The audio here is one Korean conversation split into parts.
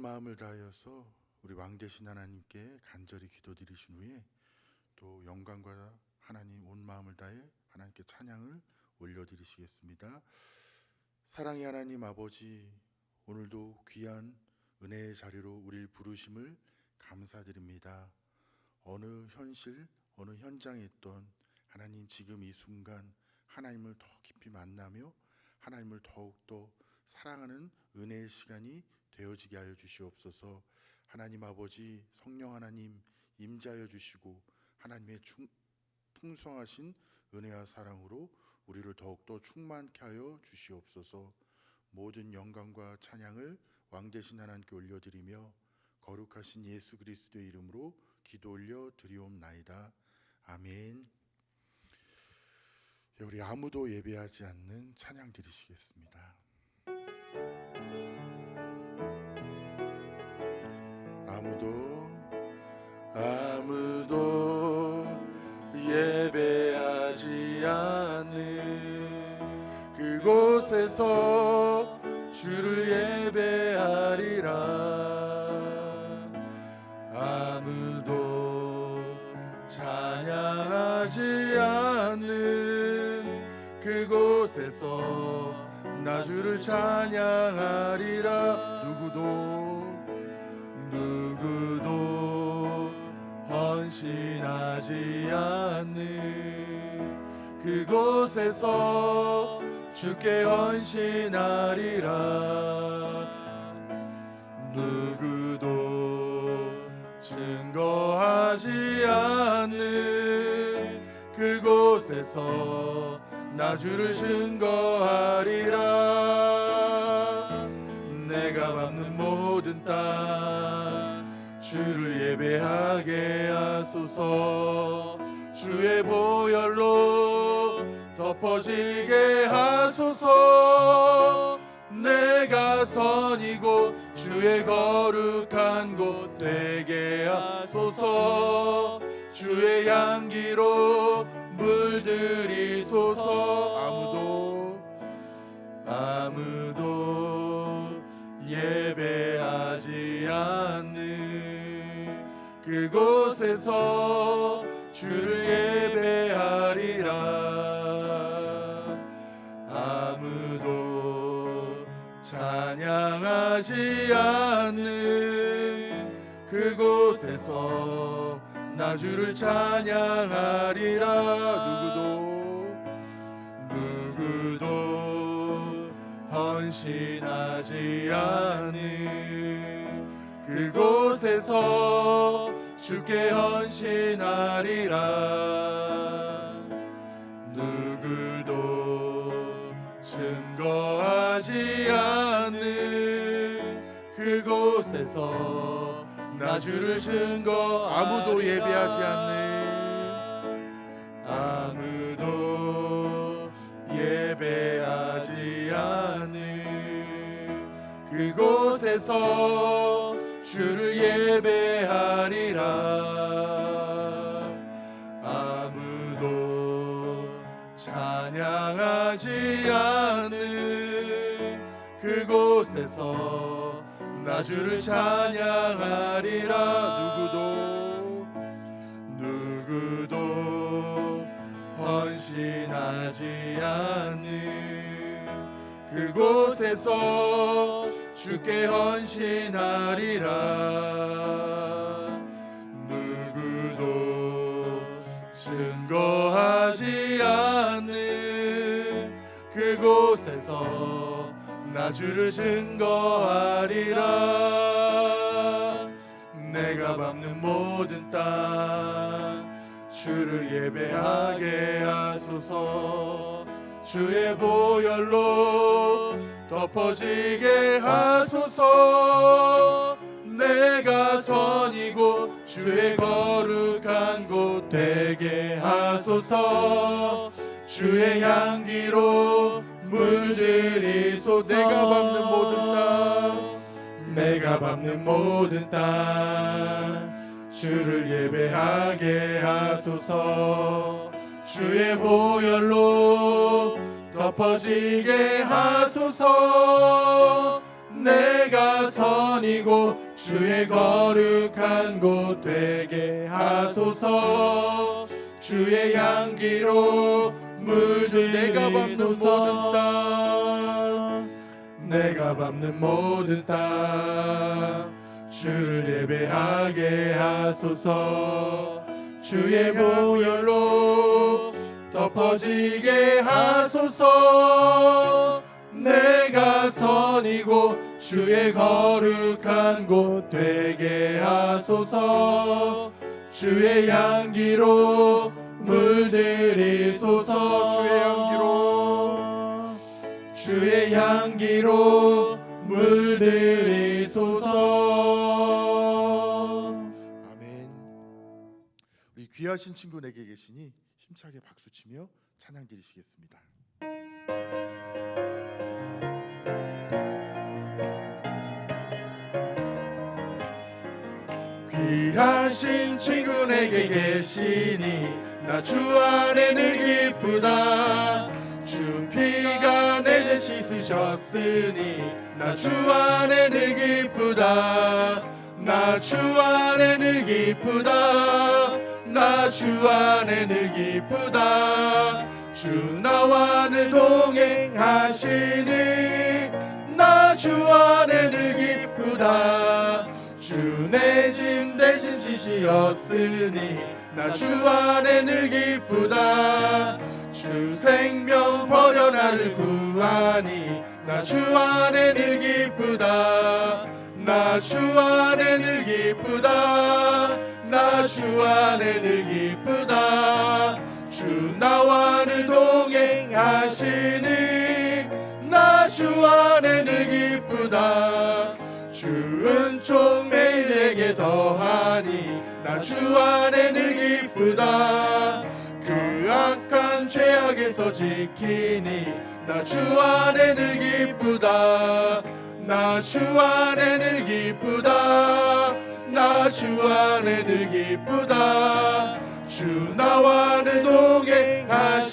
마음을 다하여서 우리 왕 되신 하나님께 간절히 기도드리신 후에 또 영광과 하나님 온 마음을 다해 하나님께 찬양을 올려드리시겠습니다. 사랑의 하나님 아버지, 오늘도 귀한 은혜의 자리로 우리를 부르심을 감사드립니다. 어느 현실, 어느 현장에 있던 하나님, 지금 이 순간 하나님을 더 깊이 만나며 하나님을 더욱더 사랑하는 은혜의 시간이 되어지게 하여 주시옵소서. 하나님 아버지, 성령 하나님 임재하여 주시고 하나님의 풍성하신 은혜와 사랑으로 우리를 더욱더 충만케 하여 주시옵소서. 모든 영광과 찬양을 왕 되신 하나님께 올려드리며 거룩하신 예수 그리스도의 이름으로 기도 올려 드리옵나이다. 아멘. 우리 아무도 예배하지 않는 찬양 드리시겠습니다. 아무도 예배하지 않는 그곳에서 주를 예배하리라. 아무도 찬양하지 않는 그곳에서 나 주를 찬양하리라. 누구도 헌신하지 않는 그곳에서 주께 헌신하리라. 누구도 증거하지 않는 그곳에서 나 주를 증거하리라. 내가 밟는 모든 땅 주를 예배하게 하소서. 주의 보혈로 덮어지게 하소서. 내가 선이고 주의 거룩한 곳 되게 하소서. 주의 향기로 물들이소서. 아무도 예배하지 않는 그곳에서 주를 예배하리라. 아무도 찬양하지 않는 그곳에서 나 주를 찬양하리라. 누구도 헌신하지 않는 그곳에서 주께 헌신하리라. 누구도 증거하지 않는 그곳에서 나 주를 증거. 아무도 예배하지 않는, 아무도 예배하지 않는 그곳에서 주를 예배하리라. 아무도 찬양하지 않는 그곳에서 나 주를 찬양하리라. 누구도 헌신하지 않는 그곳에서 주께 헌신하리라. 누구도 증거하지 않는 그곳에서 나 주를 증거하리라. 내가 밟는 모든 땅 주를 예배하게 하소서. 주의 보혈로 덮어지게 하소서. 내가 선이고 주의 거룩한 곳 되게 하소서. 주의 향기로 물들이소서. 내가 밟는 모든 땅 주를 예배하게 하소서. 주의 보혈로 덮어지게 하소서. 내가 선이고 주의 거룩한 곳 되게 하소서. 주의 향기로 내가 밟는 모든 물들이소서. 땅 내가 밟는 모든 땅 주를 예배하게 하소서. 주의 보혈로 덮어지게 하소서. 내가 선이고 주의 거룩한 곳 되게 하소서. 주의 향기로 물들이소서. 주의 향기로 물들이소서. 아멘. 우리 귀하신 친구 내게 계시니 힘차게 박수치며 찬양 드리시겠습니다. 귀하신 친구 내게 계시니 나 주 안에 늘 기쁘다. 주 피가 내 죄 씻으셨으니 나 주 안에 늘 기쁘다. 나 주 안에 늘 기쁘다. 나 주 안에 늘 기쁘다. 주 나와 늘 동행하시니 나 주 안에 늘 기쁘다. 주 내 짐 대신 지시었으니 나 주 안에 늘 기쁘다. 주 생명 버려 나를 구하니 나 주 안에 늘 기쁘다. 나 주 안에 늘 기쁘다. 나 주 안에 늘 기쁘다. 주 나와 늘 동행하시니 나 주 안에 늘 기쁘다. 주 은총 매일 내게 더하니 나 주 안에 늘 기쁘다. 그 악한 죄악에서 지키니 나 주 안에 늘 기쁘다. 나 주 안에 늘 기쁘다. 나 주 안에 늘 기쁘다. 주 나와 늘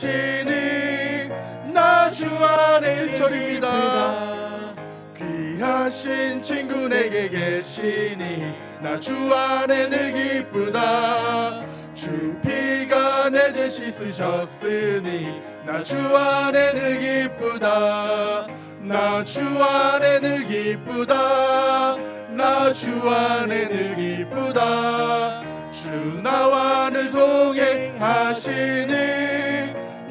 동행하시니 나 주 안에 1절입니다. 귀하신 친구 내게 계시니 나 주 안에 늘 기쁘다. 주 피가 내 죄 씻으셨으니 나 주 안에 늘 기쁘다. 나 주 안에 늘 기쁘다. 나 주 안에 늘 기쁘다. 주 나와 늘 동행하시니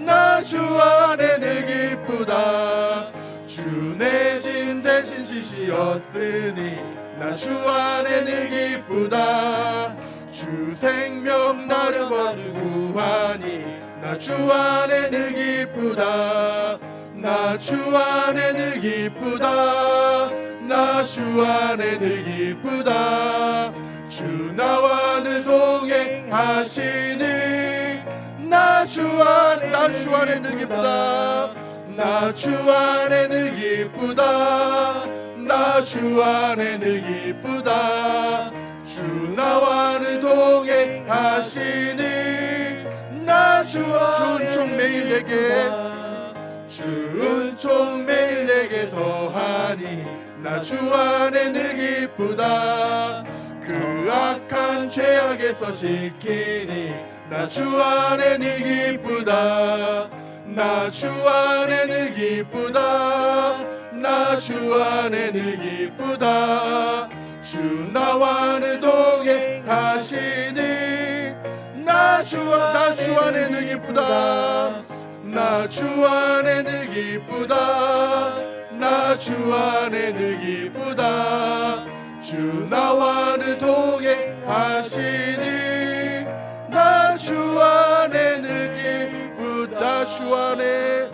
나 주 안에 늘 기쁘다. 주 내 짐 대신 지시었으니 나 주 안에 늘 기쁘다. 주 생명 나를 구하니 나 주 안에 늘 기쁘다. 나 주 안에 늘 기쁘다. 나 주 안에 늘 기쁘다. 주 나와 늘 동행하시니 나 주 안에 늘 기쁘다. 나 주 안에 늘 기쁘다. 나 주 안에 늘 기쁘다. 주 나와 늘 동행하시니 나 주 은총 매일 내게 주 은총 매일 내게 더하니 나 주 안에 늘 기쁘다. 그 악한 죄악에서 지키니 나 주 안에 늘 기쁘다. 나 주 안에 늘 기쁘다. 나 주 안에 늘 기쁘다. 주 나와 늘 동행하시니 나 주 안에 늘 기쁘다. 나 주 안에 늘 기쁘다. 나 주 안에 늘 기쁘다. 주 나와 늘 동행하시니 나 주 안에 늘 기쁘다. 주 안에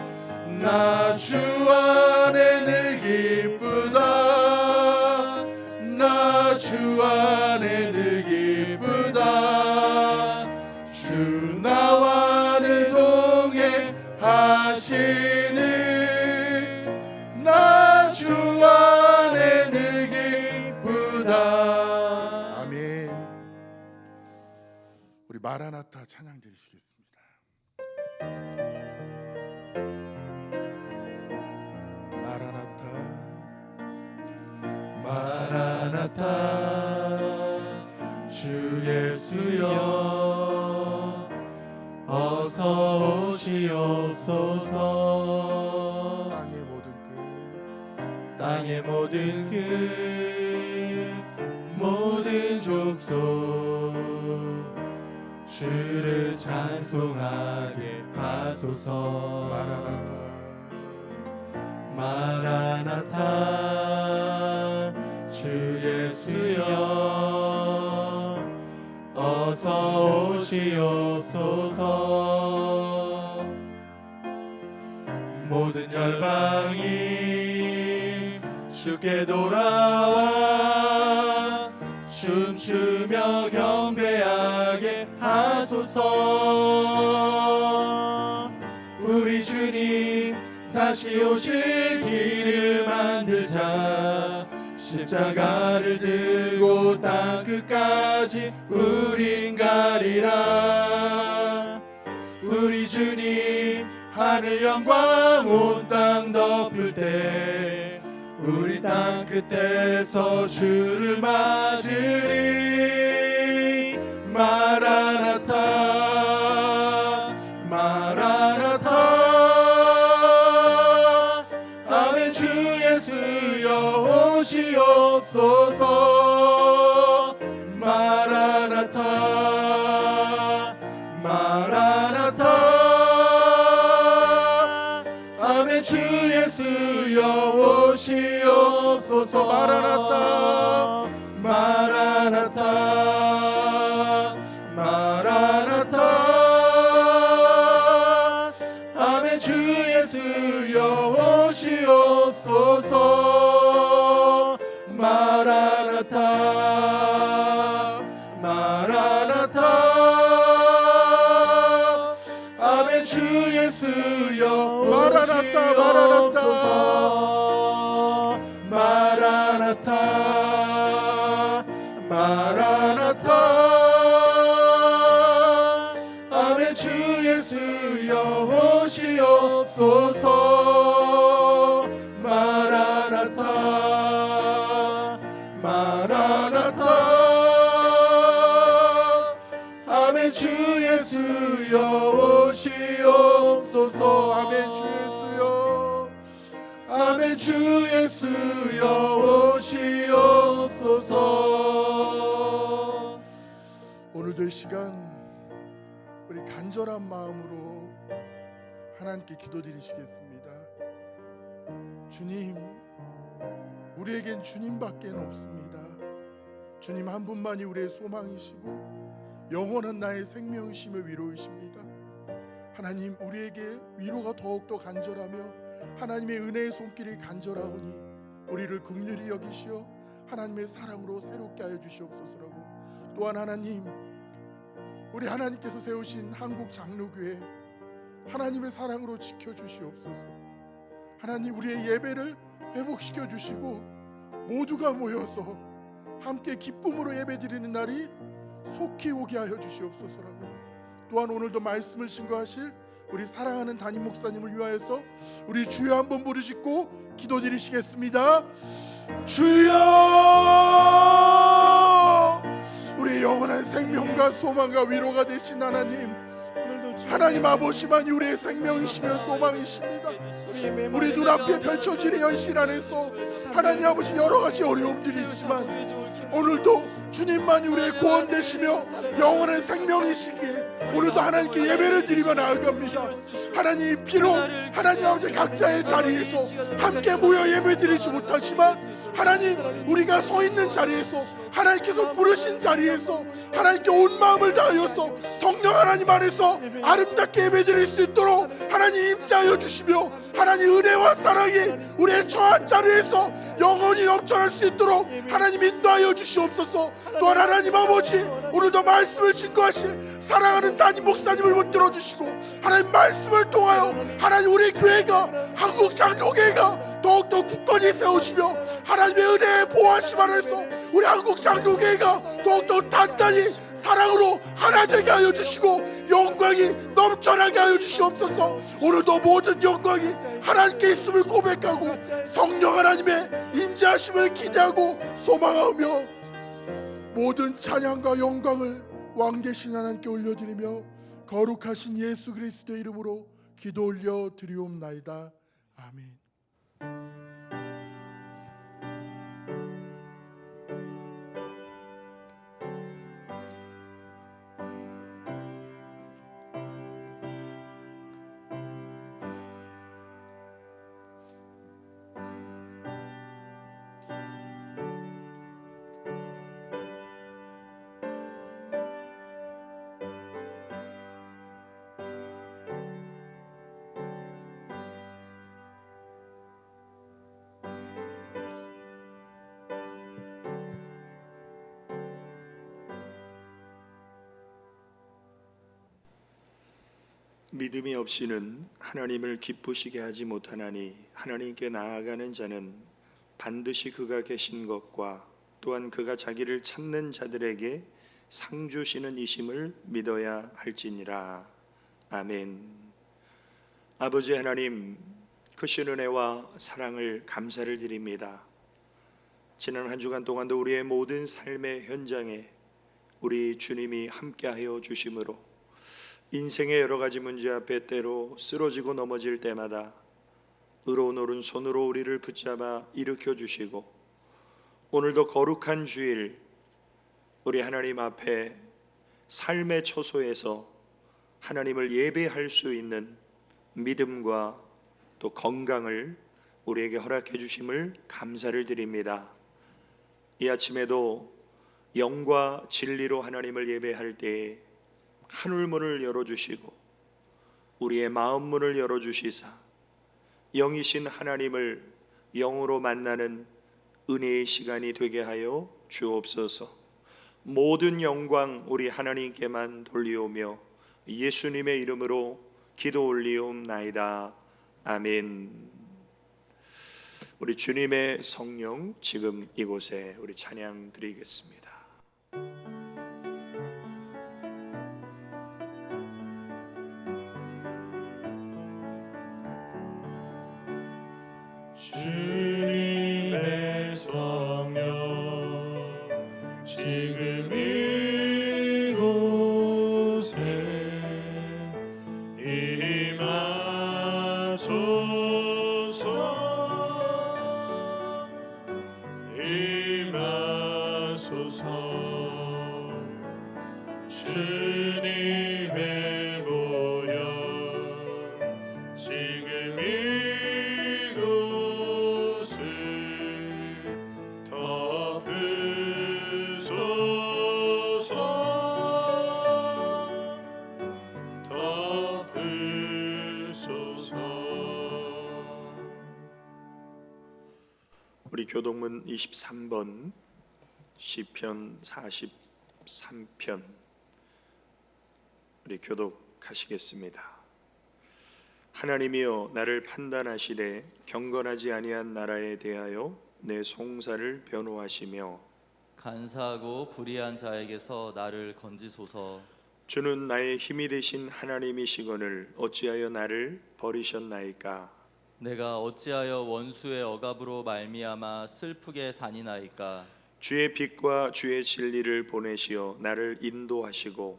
나 주 안에 늘 기쁘다. 나 주 안에 늘 기쁘다. 주 나와 늘 동행하시니 나 주 안에 늘 기쁘다. 아멘. 우리 마라나타 찬양 드리시겠습니다. 마라나타 마라나타 마라나타 주 예수여 어서 오시옵소서. 땅의 모든 끝 모든 족속 주를 찬송하게 하소서. 마라나타 주 예수여 어서 오시옵소서. 모든 열방이 주께 돌아와 춤추며 경배하게 하소서. 우리 주님 다시 오실 길을 만들자. 십자가를 들고 땅끝까지 우린 가리라. 우리 주님 하늘 영광 온 땅 덮을 때 우리 땅 끝에서 주를 맞으리. 마라나타 마라나타 아멘. 주 예수여 오시옵소서. 마라나타 마라나타 아멘. 주 예수여 오시옵소서. 마라나타 마라나타 마라나타 아멘. 주 예수여 오시옵소서. 마라나타 마라나타 아멘. 주 예수여 마라나타 마라나타 마라나타 마라나타 아멘. 주 예수여 오시옵소서. 마라나타 마라나타 아멘. 주 예수여 오시옵소서. 아멘. 주 예수여 아멘. 주 예수여 오시옵소서. 오늘도 이 시간 우리 간절한 마음으로 하나님께 기도드리시겠습니다. 주님, 우리에겐 주님밖에 없습니다. 주님 한 분만이 우리의 소망이시고 영원한 나의 생명이시며 위로이십니다. 하나님, 우리에게 위로가 더욱더 간절하며 하나님의 은혜의 손길이 간절하오니 우리를 긍휼히 여기시어 하나님의 사랑으로 새롭게 하여 주시옵소서라고. 또한 하나님, 우리 하나님께서 세우신 한국 장로교회 하나님의 사랑으로 지켜주시옵소서. 하나님, 우리의 예배를 회복시켜 주시고 모두가 모여서 함께 기쁨으로 예배드리는 날이 속히 오게 하여 주시옵소서라고. 또한 오늘도 말씀을 증거하실 우리 사랑하는 담임 목사님을 위하여서 우리 주여 한번 부르시고 기도드리시겠습니다. 주여, 우리 영원한 생명과 소망과 위로가 되신 하나님, 하나님 아버지만이 우리의 생명이시며 소망이십니다. 우리 눈앞에 펼쳐지는 현실 안에서 하나님 아버지 여러 가지 어려움들이 있지만 오늘도 주님만이 우리의 구원 되시며 영원한 생명이시기에 오늘도 하나님께 예배를 드리며 나아갑니다. 하나님, 비록 하나님 아버지 각자의 자리에서 함께 모여 예배 드리지 못하지만 하나님, 우리가 서 있는 자리에서 하나님께서 부르신 자리에서 하나님께 온 마음을 다하여서 성령 하나님 안에서 아름답게 예배드릴 수 있도록 하나님 임자하여 주시며 하나님 은혜와 사랑이 우리의 처한 자리에서 영원히 넘쳐날 수 있도록 하나님 인도하여 주시옵소서. 또한 하나님 아버지, 오늘도 말씀을 증거하실 사랑하는 담임 목사님을 붙들어 주시고 하나님 말씀을 통하여 하나님 우리 교회가 한국 장로교회가 더욱더 굳건히 세우시며 하나님의 은혜의 보호하심 안에서 우리 한국 장로교회가 더욱더 단단히 사랑으로 하나 되게 하여 주시고 영광이 넘쳐나게 하여 주시옵소서. 오늘도 모든 영광이 하나님께 있음을 고백하고 성령 하나님의 임재 임재하심을 기대하고 소망하며 모든 찬양과 영광을 왕 되신 하나님께 올려드리며 거룩하신 예수 그리스도의 이름으로 기도 올려 드리옵나이다. 아멘. 믿음이 없이는 하나님을 기쁘시게 하지 못하나니 하나님께 나아가는 자는 반드시 그가 계신 것과 또한 그가 자기를 찾는 자들에게 상 주시는 이심을 믿어야 할지니라. 아멘. 아버지 하나님, 크신 은혜와 사랑을 감사를 드립니다. 지난 한 주간 동안도 우리의 모든 삶의 현장에 우리 주님이 함께하여 주심으로 인생의 여러 가지 문제 앞에 때로 쓰러지고 넘어질 때마다 의로운 오른손으로 우리를 붙잡아 일으켜 주시고, 오늘도 거룩한 주일 우리 하나님 앞에 삶의 초소에서 하나님을 예배할 수 있는 믿음과 또 건강을 우리에게 허락해 주심을 감사를 드립니다. 이 아침에도 영과 진리로 하나님을 예배할 때에 하늘문을 열어주시고 우리의 마음문을 열어주시사 영이신 하나님을 영으로 만나는 은혜의 시간이 되게 하여 주옵소서. 모든 영광 우리 하나님께만 돌리오며 예수님의 이름으로 기도 올리옵나이다. 아멘. 우리 주님의 성령 지금 이곳에 우리 찬양 드리겠습니다. 주님의 성령 지금 이곳에 임하소서 임하소서. 주님의 보혈 지금 우리 교독문 23번 시편 43편 우리 교독하시겠습니다. 하나님이여 나를 판단하시되 경건하지 아니한 나라에 대하여 내 송사를 변호하시며 간사하고 불의한 자에게서 나를 건지소서. 주는 나의 힘이 되신 하나님이시거늘 어찌하여 나를 버리셨나이까. 내가 어찌하여 원수의 억압으로 말미암아 슬프게 다니나이까. 주의 빛과 주의 진리를 보내시어 나를 인도하시고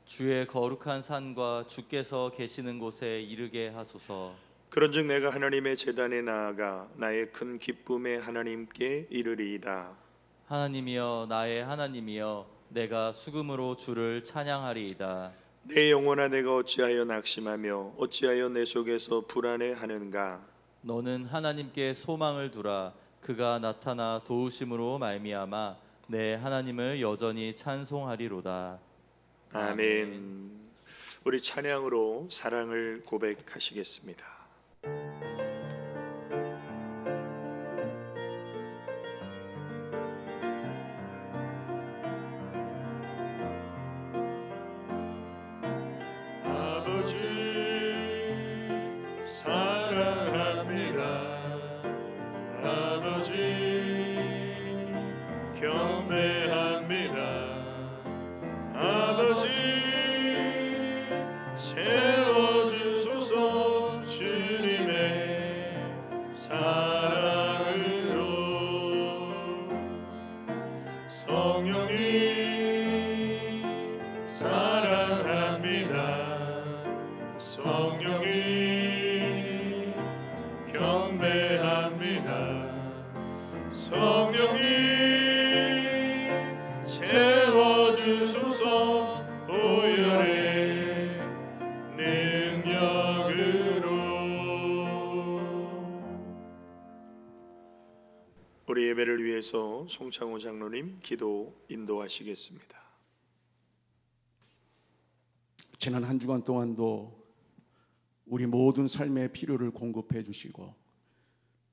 주의 거룩한 산과 주께서 계시는 곳에 이르게 하소서. 그런즉 내가 하나님의 제단에 나아가 나의 큰 기쁨의 하나님께 이르리이다. 하나님이여 나의 하나님이여 내가 수금으로 주를 찬양하리이다. 내 영혼아 내가 어찌하여 낙심하며 어찌하여 내 속에서 불안해하는가. 너는 하나님께 소망을 두라. 그가 나타나 도우심으로 말미암아 내 하나님을 여전히 찬송하리로다. 아멘. 우리 찬양으로 사랑을 고백하시겠습니다. 아버지 사랑합니다. 아버지 경배합니다. 아버지 세워주소서. 주님의 사랑으로 성령님 사랑합니다. 성령님 경배합니다. 성령님 채워주소서 보혈의 능력으로. 우리 예배를 위해서 송창호 장로님 기도 인도하시겠습니다. 지난 한 주간 동안도 우리 모든 삶의 필요를 공급해 주시고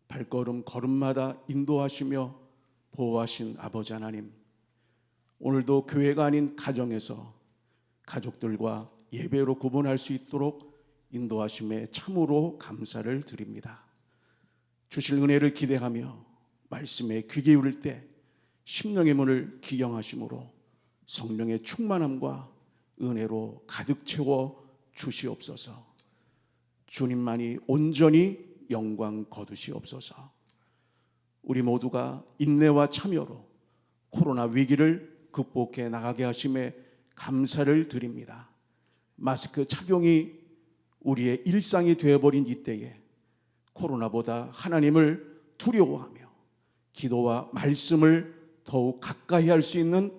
발걸음 걸음마다 인도하시며 보호하신 아버지 하나님, 오늘도 교회가 아닌 가정에서 가족들과 예배로 구분할 수 있도록 인도하심에 참으로 감사를 드립니다. 주실 은혜를 기대하며 말씀에 귀 기울일 때 심령의 문을 기경하심으로 성령의 충만함과 은혜로 가득 채워 주시옵소서. 주님만이 온전히 영광 거두시옵소서. 우리 모두가 인내와 참여로 코로나 위기를 극복해 나가게 하심에 감사를 드립니다. 마스크 착용이 우리의 일상이 되어버린 이때에 코로나보다 하나님을 두려워하며 기도와 말씀을 더욱 가까이 할 수 있는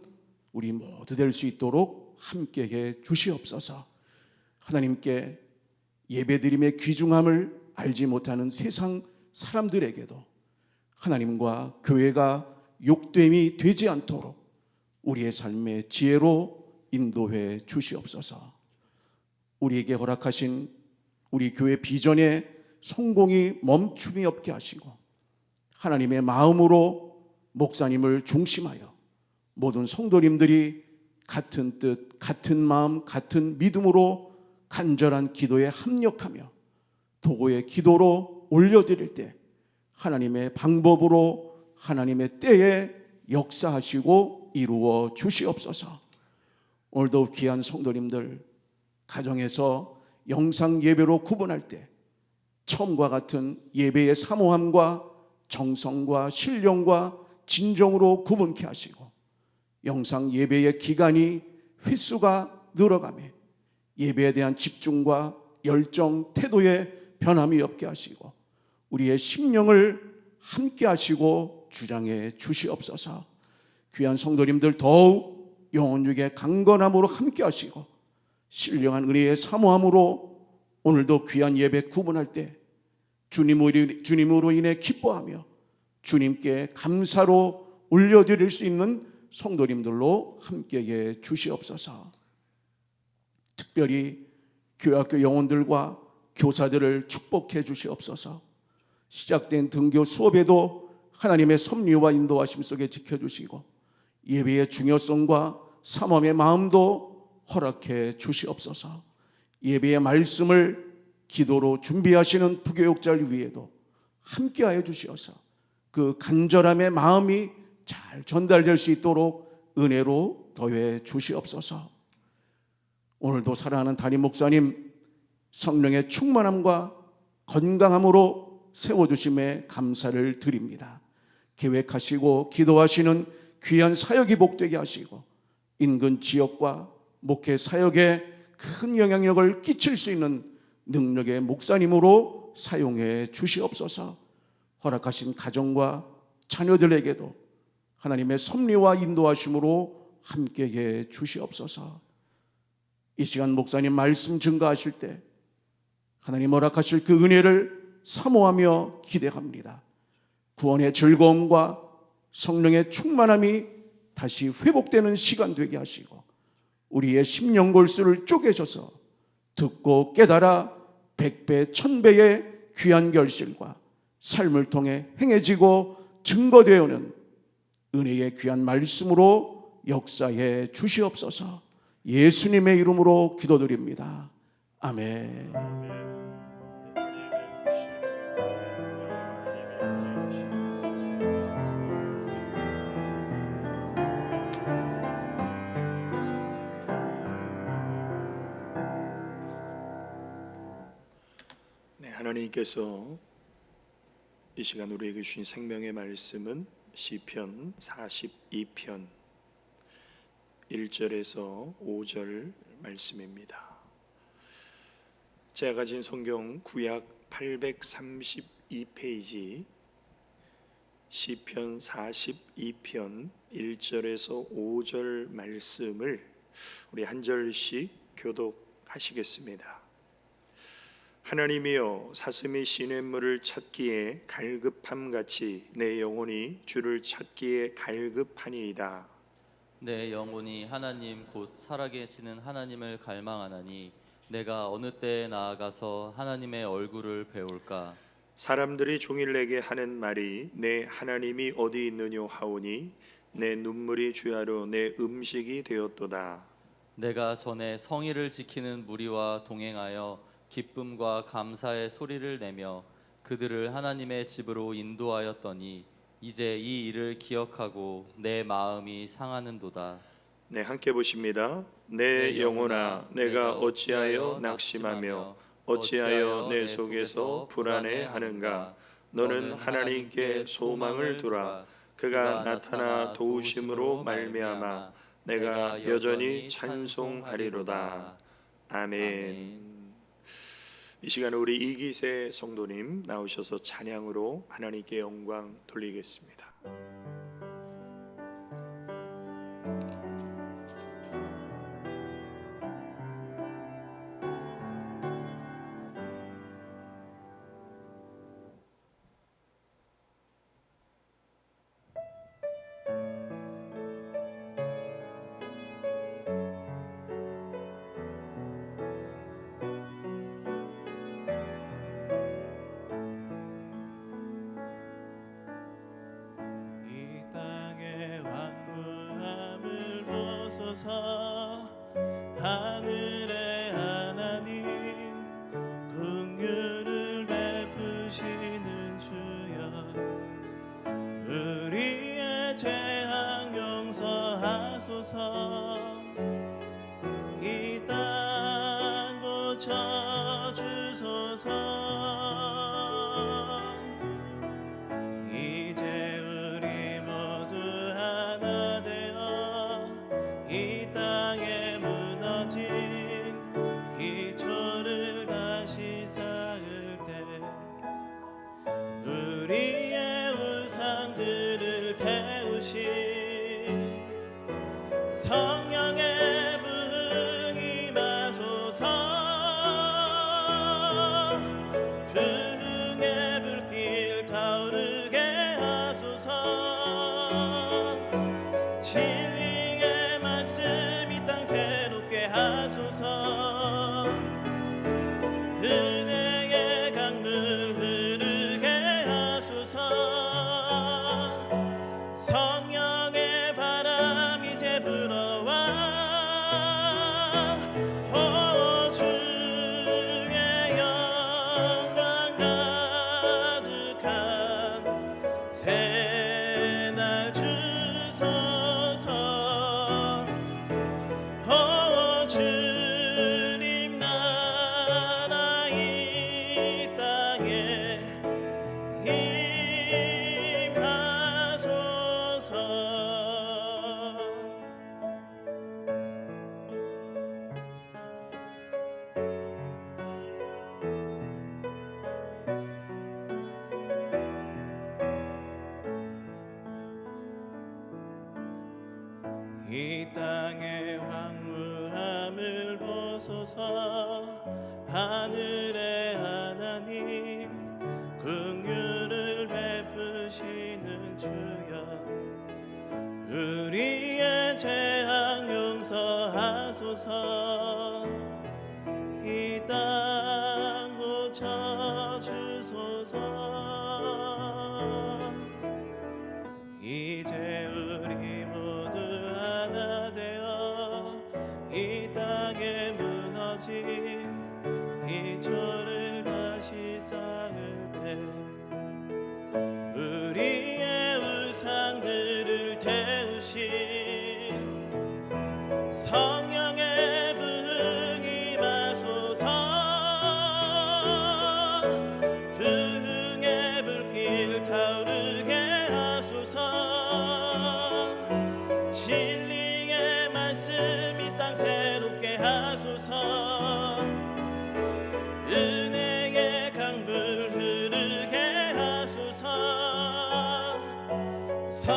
우리 모두 될 수 있도록 함께해 주시옵소서. 하나님께 예배드림의 귀중함을 알지 못하는 세상 사람들에게도 하나님과 교회가 욕됨이 되지 않도록 우리의 삶의 지혜로 인도해 주시옵소서. 우리에게 허락하신 우리 교회 비전의 성공이 멈춤이 없게 하시고 하나님의 마음으로 목사님을 중심하여 모든 성도님들이 같은 뜻, 같은 마음, 같은 믿음으로 간절한 기도에 합력하며 도구의 기도로 올려드릴 때 하나님의 방법으로 하나님의 때에 역사하시고 이루어 주시옵소서. 오늘도 귀한 성도님들 가정에서 영상 예배로 구분할 때 처음과 같은 예배의 사모함과 정성과 신령과 진정으로 구분케 하시고 영상 예배의 기간이 횟수가 늘어가며 예배에 대한 집중과 열정, 태도에 변함이 없게 하시고 우리의 심령을 함께 하시고 주장해 주시옵소서. 귀한 성도님들 더욱 영혼육의 강건함으로 함께 하시고 신령한 은혜의 사모함으로 오늘도 귀한 예배 구분할 때 주님으로 인해 기뻐하며 주님께 감사로 올려드릴 수 있는 성도님들로 함께해 주시옵소서. 특별히 교회학교 영혼들과 교사들을 축복해 주시옵소서. 시작된 등교 수업에도 하나님의 섭리와 인도하심 속에 지켜주시고 예배의 중요성과 사모함의 마음도 허락해 주시옵소서. 예배의 말씀을 기도로 준비하시는 부교육자를 위해도 함께하여 주시어서 그 간절함의 마음이 잘 전달될 수 있도록 은혜로 더해 주시옵소서. 오늘도 사랑하는 담임 목사님 성령의 충만함과 건강함으로 세워주심에 감사를 드립니다. 계획하시고 기도하시는 귀한 사역이 복되게 하시고 인근 지역과 목회 사역에 큰 영향력을 끼칠 수 있는 능력의 목사님으로 사용해 주시옵소서. 허락하신 가정과 자녀들에게도 하나님의 섭리와 인도하심으로 함께해 주시옵소서. 이 시간 목사님 말씀 증거하실 때 하나님 허락하실 그 은혜를 사모하며 기대합니다. 구원의 즐거움과 성령의 충만함이 다시 회복되는 시간 되게 하시고 우리의 심령골수를 쪼개셔서 듣고 깨달아 100배 1000배의 귀한 결실과 삶을 통해 행해지고 증거되어오는 은혜의 귀한 말씀으로 역사해 주시옵소서. 예수님의 이름으로 기도드립니다. 아멘. 네, 하나님께서 이 시간 우리에게 주신 생명의 말씀은 시편 42편 1절에서 5절 말씀입니다. 제가 가진 성경 구약 832페이지 시편 42편 1절에서 5절 말씀을 우리 한 절씩 교독하시겠습니다. 하나님이여, 사슴이 시냇물을 찾기에 갈급함같이 내 영혼이 주를 찾기에 갈급하니이다. 내 영혼이 하나님 곧 살아계시는 하나님을 갈망하나니 내가 어느 때에 나아가서 하나님의 얼굴을 배울까? 사람들이 종일 내게 하는 말이 내 하나님이 어디 있느뇨 하오니 내 눈물이 주야로 내 음식이 되었도다. 내가 전에 성의를 지키는 무리와 동행하여 기쁨과 감사의 소리를 내며 그들을 하나님의 집으로 인도하였더니 이제 이 일을 기억하고 내 마음이 상하는도다. 네, 함께 보십니다. 내 영혼아, 내가 어찌하여 낙심하며 어찌하여 내 속에서 불안해하는가? 너는 하나님께 소망을 두라. 그가 나타나 도우심으로 말미암아 내가 여전히 찬송하리로다. 아멘. 이 시간에 우리 이기세 성도님 나오셔서 찬양으로 하나님께 영광 돌리겠습니다. 이 땅의 왕무함을 벗어서 하늘의 하나님 긍휼을 베푸시는 주여, 우리의 죄악 용서하소서. 이 땅 고쳐주소서. 이제 우리 모두 하나 되어 이 땅에 무너진 기초를 다시 쌓을 때 우리의 우상들을 태우신 성령의 불 임하소서. 불흥의 불길 타오르게 하소서. 진리의 말씀 이 땅 새롭게 하소서. 은혜의 강물 흐르게 하소서. 성령의 바람 이제 불어와 오 주의 영광 가득한 새날 주소서. 오 주님 나라 이 땅에 임하소서. 이 땅의 황무함을 보소서. 하늘의 하나님 긍휼을 베푸시는 주여, 우리의 죄악 용서하소서. 이 땅 고쳐주소서. 이제 우리 모두 하나 되어 이 땅에 무너진 기초를 다시 쌓을 때 우리의 우상들을 태우신 성령의 불 임하소서. 불흥의 불길 타오르게 하소서.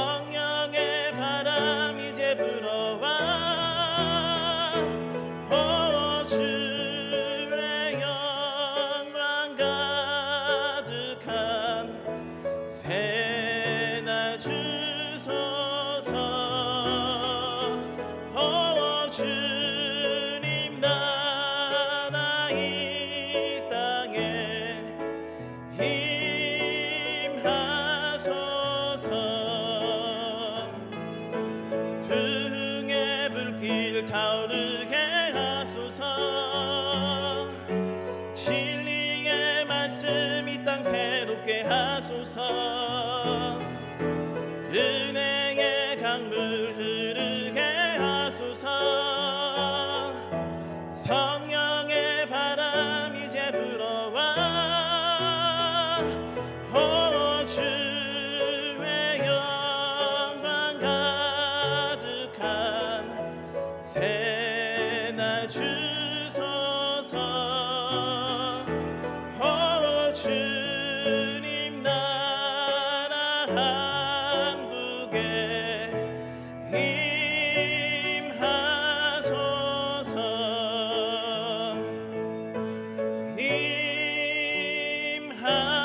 성령의 바람 이제 불어와 오 주의 영광 가득한 새날 주소서 오 주님 나라 이 땅에 임하소서 흥의 불길 타오르게 하소서 진리의 말씀 이 땅 새롭게 하소서 은혜의 강물 흐르게 하소서 성령의 바람 이제 불어와 오 주의 영광 가득한 새날 주소서 오 주님 나라 한국에 임하소서 임하소서.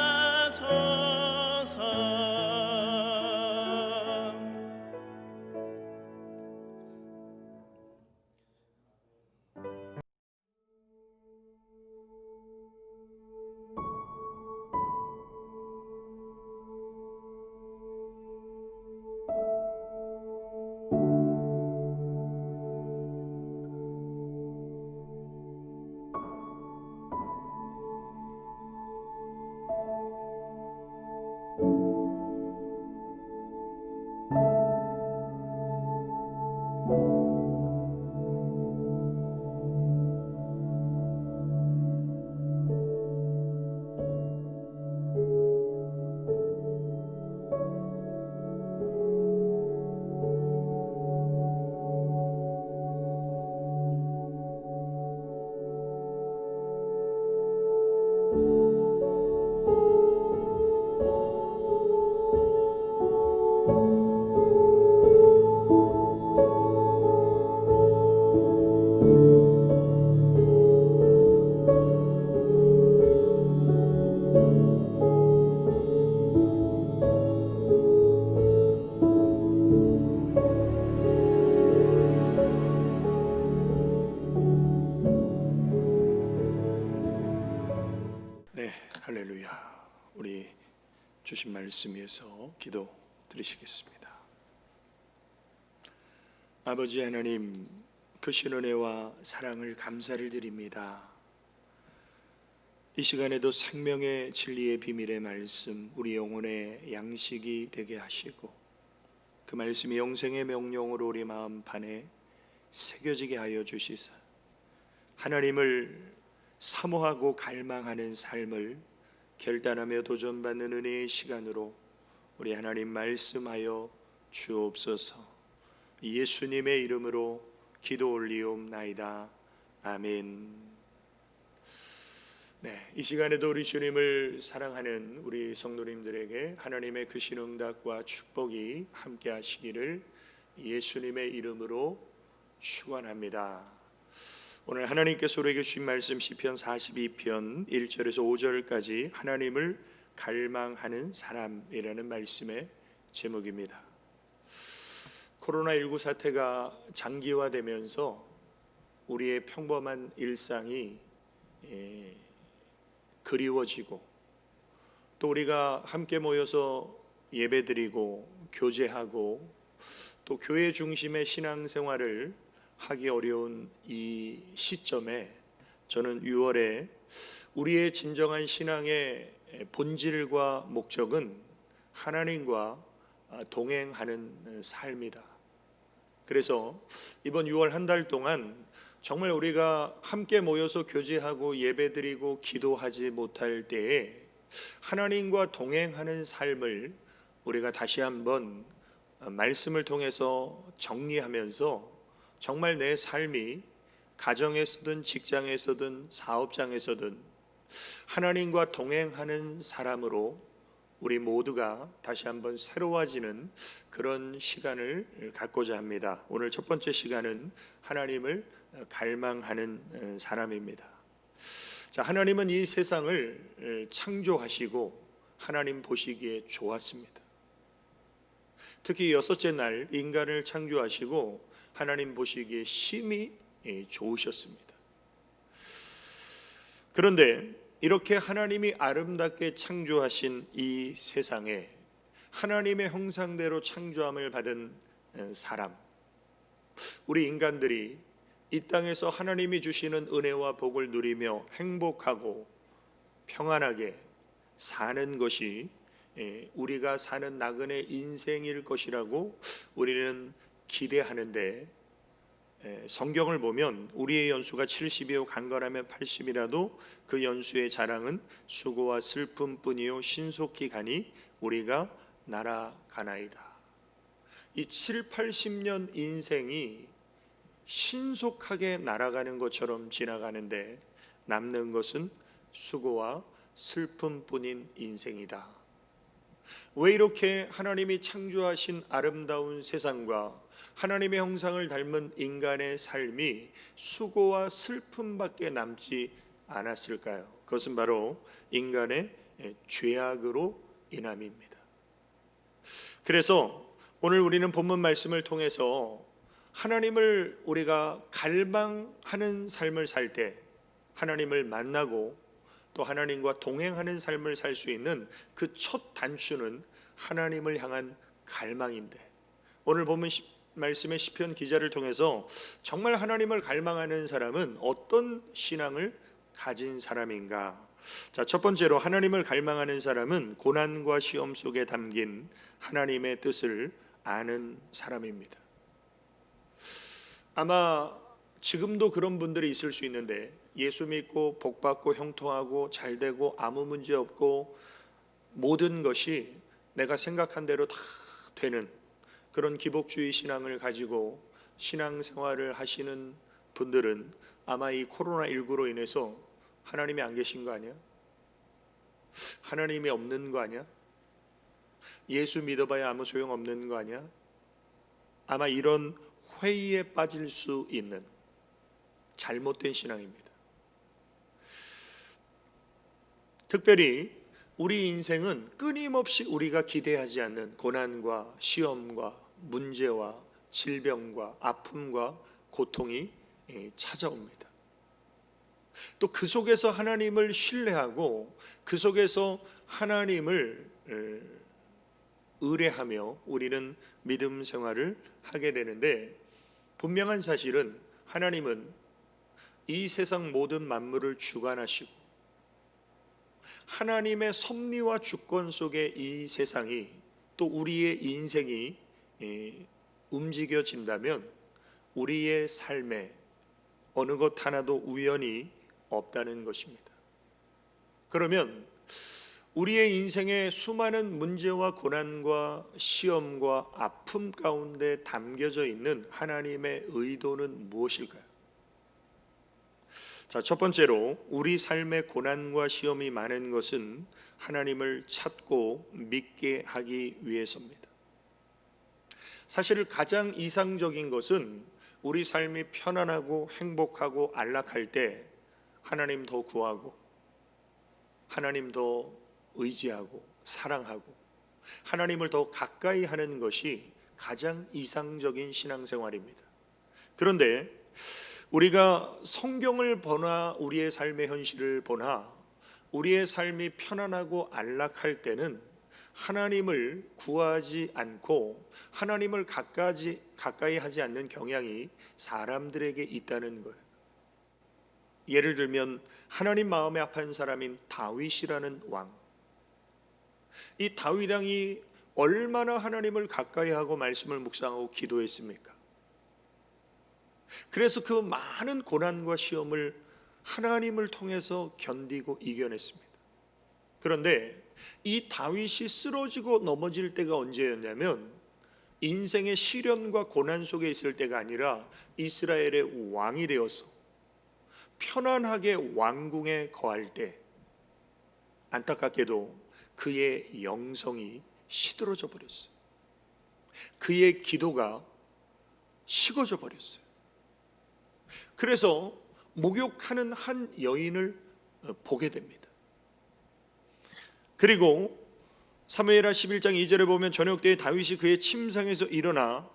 네, 할렐루야. 우리 주신 말씀 위해서 기도 드리시겠습니다. 아버지 하나님, 크신 은혜와 사랑을 감사를 드립니다. 이 시간에도 생명의 진리의 비밀의 말씀 우리 영혼의 양식이 되게 하시고 그 말씀이 영생의 명령으로 우리 마음 판에 새겨지게 하여 주시사 하나님을 사모하고 갈망하는 삶을 결단하며 도전받는 은혜의 시간으로 우리 하나님 말씀하여 주옵소서. 예수님의 이름으로 기도 올리옵나이다. 아멘. 네, 이 시간에도 우리 주님을 사랑하는 우리 성도님들에게 하나님의 크신 응답과 축복이 함께 하시기를 예수님의 이름으로 축원합니다. 오늘 하나님께서 우리에게 주신 말씀 시편 42편 1절에서 5절까지 하나님을 갈망하는 사람이라는 말씀의 제목입니다. 코로나19 사태가 장기화되면서 우리의 평범한 일상이 그리워지고 또 우리가 함께 모여서 예배드리고 교제하고 또 교회 중심의 신앙생활을 하기 어려운 이 시점에 저는 6월에 우리의 진정한 신앙의 본질과 목적은 하나님과 동행하는 삶이다. 그래서 이번 6월 한 달 동안 정말 우리가 함께 모여서 교제하고 예배드리고 기도하지 못할 때에 하나님과 동행하는 삶을 우리가 다시 한번 말씀을 통해서 정리하면서 정말 내 삶이 가정에서든 직장에서든 사업장에서든 하나님과 동행하는 사람으로 우리 모두가 다시 한번 새로워지는 그런 시간을 갖고자 합니다. 오늘 첫 번째 시간은 하나님을 갈망하는 사람입니다. 자, 하나님은 이 세상을 창조하시고 하나님 보시기에 좋았습니다. 특히 여섯째 날 인간을 창조하시고 하나님 보시기에 심히 좋으셨습니다. 그런데 이렇게 하나님이 아름답게 창조하신 이 세상에 하나님의 형상대로 창조함을 받은 사람, 우리 인간들이 이 땅에서 하나님이 주시는 은혜와 복을 누리며 행복하고 평안하게 사는 것이 우리가 사는 나그네 인생일 것이라고 우리는 기대하는데, 성경을 보면 우리의 연수가 70이요 강건하면 80이라도 그 연수의 자랑은 수고와 슬픔뿐이요 신속히 가니 우리가 날아가나이다. 이 7, 80년 인생이 신속하게 날아가는 것처럼 지나가는데 남는 것은 수고와 슬픔뿐인 인생이다. 왜 이렇게 하나님이 창조하신 아름다운 세상과 하나님의 형상을 닮은 인간의 삶이 수고와 슬픔밖에 남지 않았을까요? 그것은 바로 인간의 죄악으로 인함입니다. 그래서 오늘 우리는 본문 말씀을 통해서 하나님을 우리가 갈망하는 삶을 살 때, 하나님을 만나고 또 하나님과 동행하는 삶을 살 수 있는 그 첫 단추는 하나님을 향한 갈망인데, 오늘 본문 말씀의 시편 기자를 통해서 정말 하나님을 갈망하는 사람은 어떤 신앙을 가진 사람인가? 자, 첫 번째로 하나님을 갈망하는 사람은 고난과 시험 속에 담긴 하나님의 뜻을 아는 사람입니다. 아마 지금도 그런 분들이 있을 수 있는데, 예수 믿고 복받고 형통하고 잘되고 아무 문제 없고 모든 것이 내가 생각한 대로 다 되는 그런 기복주의 신앙을 가지고 신앙생활을 하시는 분들은 아마 이 코로나19로 인해서 하나님이 안 계신 거 아니야? 하나님이 없는 거 아니야? 예수 믿어봐야 아무 소용없는 거 아니야? 아마 이런 회의에 빠질 수 있는 잘못된 신앙입니다. 특별히 우리 인생은 끊임없이 우리가 기대하지 않는 고난과 시험과 문제와 질병과 아픔과 고통이 찾아옵니다. 또 그 속에서 하나님을 신뢰하고 그 속에서 하나님을 의뢰하며 우리는 믿음 생활을 하게 되는데, 분명한 사실은 하나님은 이 세상 모든 만물을 주관하시고 하나님의 섭리와 주권 속에 이 세상이 또 우리의 인생이 움직여진다면 우리의 삶에 어느 것 하나도 우연이 없다는 것입니다. 그러면 우리의 인생의 수많은 문제와 고난과 시험과 아픔 가운데 담겨져 있는 하나님의 의도는 무엇일까요? 자, 첫 번째로 우리 삶의 고난과 시험이 많은 것은 하나님을 찾고 믿게 하기 위해서입니다. 사실 가장 이상적인 것은 우리 삶이 편안하고 행복하고 안락할 때 하나님 더 구하고 하나님 더 의지하고 사랑하고 하나님을 더 가까이 하는 것이 가장 이상적인 신앙생활입니다. 그런데 우리가 성경을 보나 우리의 삶의 현실을 보나 우리의 삶이 편안하고 안락할 때는 하나님을 구하지 않고 하나님을 가까이 하지 않는 경향이 사람들에게 있다는 거예요. 예를 들면 하나님 마음에 합한 사람인 다윗이라는 왕, 이 다윗 왕이 얼마나 하나님을 가까이 하고 말씀을 묵상하고 기도했습니까? 그래서 그 많은 고난과 시험을 하나님을 통해서 견디고 이겨냈습니다. 그런데 이 다윗이 쓰러지고 넘어질 때가 언제였냐면 인생의 시련과 고난 속에 있을 때가 아니라 이스라엘의 왕이 되어서 편안하게 왕궁에 거할 때, 안타깝게도 그의 영성이 시들어져 버렸어요. 그의 기도가 식어져 버렸어요. 그래서 목욕하는 한 여인을 보게 됩니다. 그리고 사무엘하 11장 2절에 보면 저녁 때에 다윗이 그의 침상에서 일어나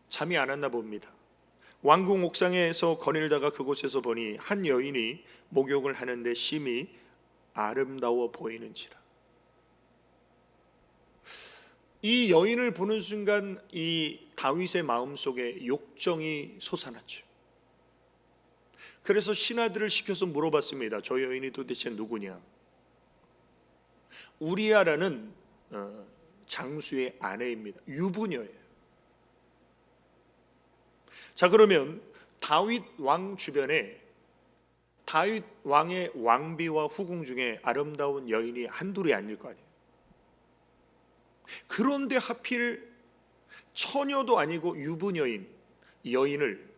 잠이 안 왔나 봅니다. 왕궁 옥상에서 거닐다가 그곳에서 보니 한 여인이 목욕을 하는데 심히 아름다워 보이는지라. 이 여인을 보는 순간 이 다윗의 마음속에 욕정이 솟아났죠. 그래서 신하들을 시켜서 물어봤습니다. 저 여인이 도대체 누구냐? 우리아라는 장수의 아내입니다. 유부녀예요. 자, 그러면 다윗 왕 주변에 다윗 왕의 왕비와 후궁 중에 아름다운 여인이 한둘이 아닐 거 아니에요. 그런데 하필 처녀도 아니고 유부녀인 여인을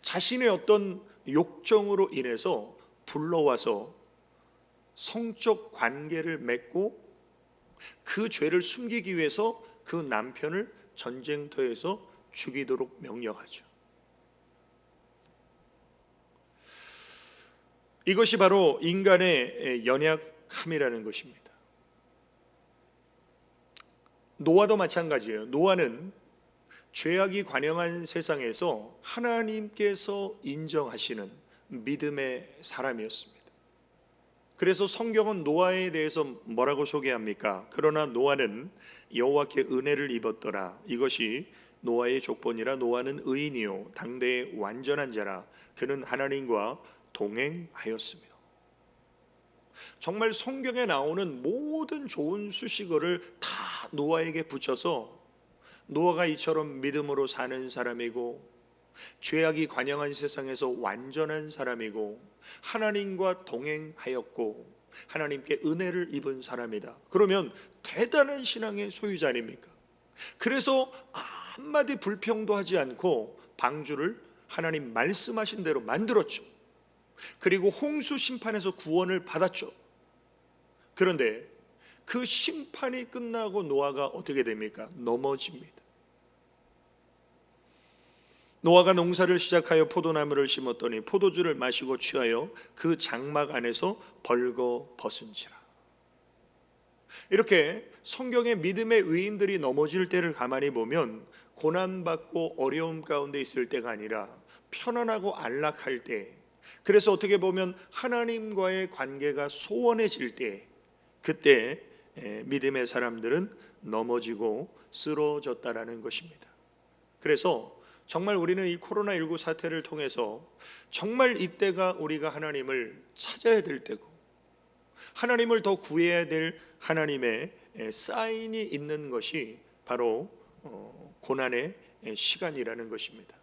자신의 어떤 욕정으로 인해서 불러와서 성적 관계를 맺고 그 죄를 숨기기 위해서 그 남편을 전쟁터에서 죽이도록 명령하죠. 이것이 바로 인간의 연약함이라는 것입니다. 노아도 마찬가지예요. 노아는 죄악이 관영한 세상에서 하나님께서 인정하시는 믿음의 사람이었습니다. 그래서 성경은 노아에 대해서 뭐라고 소개합니까? 그러나 노아는 여호와께 은혜를 입었더라. 이것이 노아의 족본이라. 노아는 의인이요 당대의 완전한 자라. 그는 하나님과 동행하였으며. 정말 성경에 나오는 모든 좋은 수식어를 다 노아에게 붙여서 노아가 이처럼 믿음으로 사는 사람이고 죄악이 관영한 세상에서 완전한 사람이고 하나님과 동행하였고 하나님께 은혜를 입은 사람이다. 그러면 대단한 신앙의 소유자 아닙니까? 그래서 한마디 불평도 하지 않고 방주를 하나님 말씀하신 대로 만들었죠. 그리고 홍수 심판에서 구원을 받았죠. 그런데 그 심판이 끝나고 노아가 어떻게 됩니까? 넘어집니다. 노아가 농사를 시작하여 포도나무를 심었더니 포도주를 마시고 취하여 그 장막 안에서 벌거벗은지라. 이렇게 성경의 믿음의 위인들이 넘어질 때를 가만히 보면 고난받고 어려움 가운데 있을 때가 아니라 편안하고 안락할 때, 그래서 어떻게 보면 하나님과의 관계가 소원해질 때, 그때 믿음의 사람들은 넘어지고 쓰러졌다라는 것입니다. 그래서 정말 우리는 이 코로나19 사태를 통해서 정말 이때가 우리가 하나님을 찾아야 될 때고 하나님을 더 구해야 될 하나님의 사인이 있는 것이 바로 고난의 시간이라는 것입니다.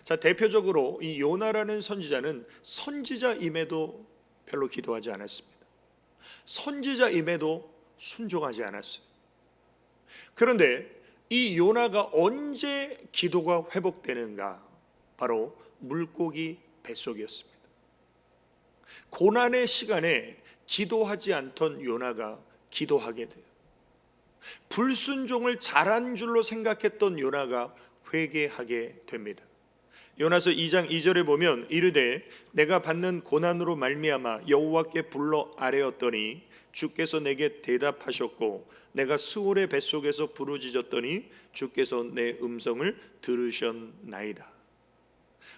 자, 대표적으로 이 요나라는 선지자는 선지자임에도 별로 기도하지 않았습니다. 선지자임에도 순종하지 않았어요. 그런데 이 요나가 언제 기도가 회복되는가? 바로 물고기 뱃속이었습니다. 고난의 시간에 기도하지 않던 요나가 기도하게 돼요. 불순종을 잘한 줄로 생각했던 요나가 회개하게 됩니다. 요나서 2장 2절에 보면 이르되 내가 받는 고난으로 말미암아 여호와께 불러 아뢰었더니 주께서 내게 대답하셨고 내가 스올의 뱃속에서 부르짖었더니 주께서 내 음성을 들으셨나이다.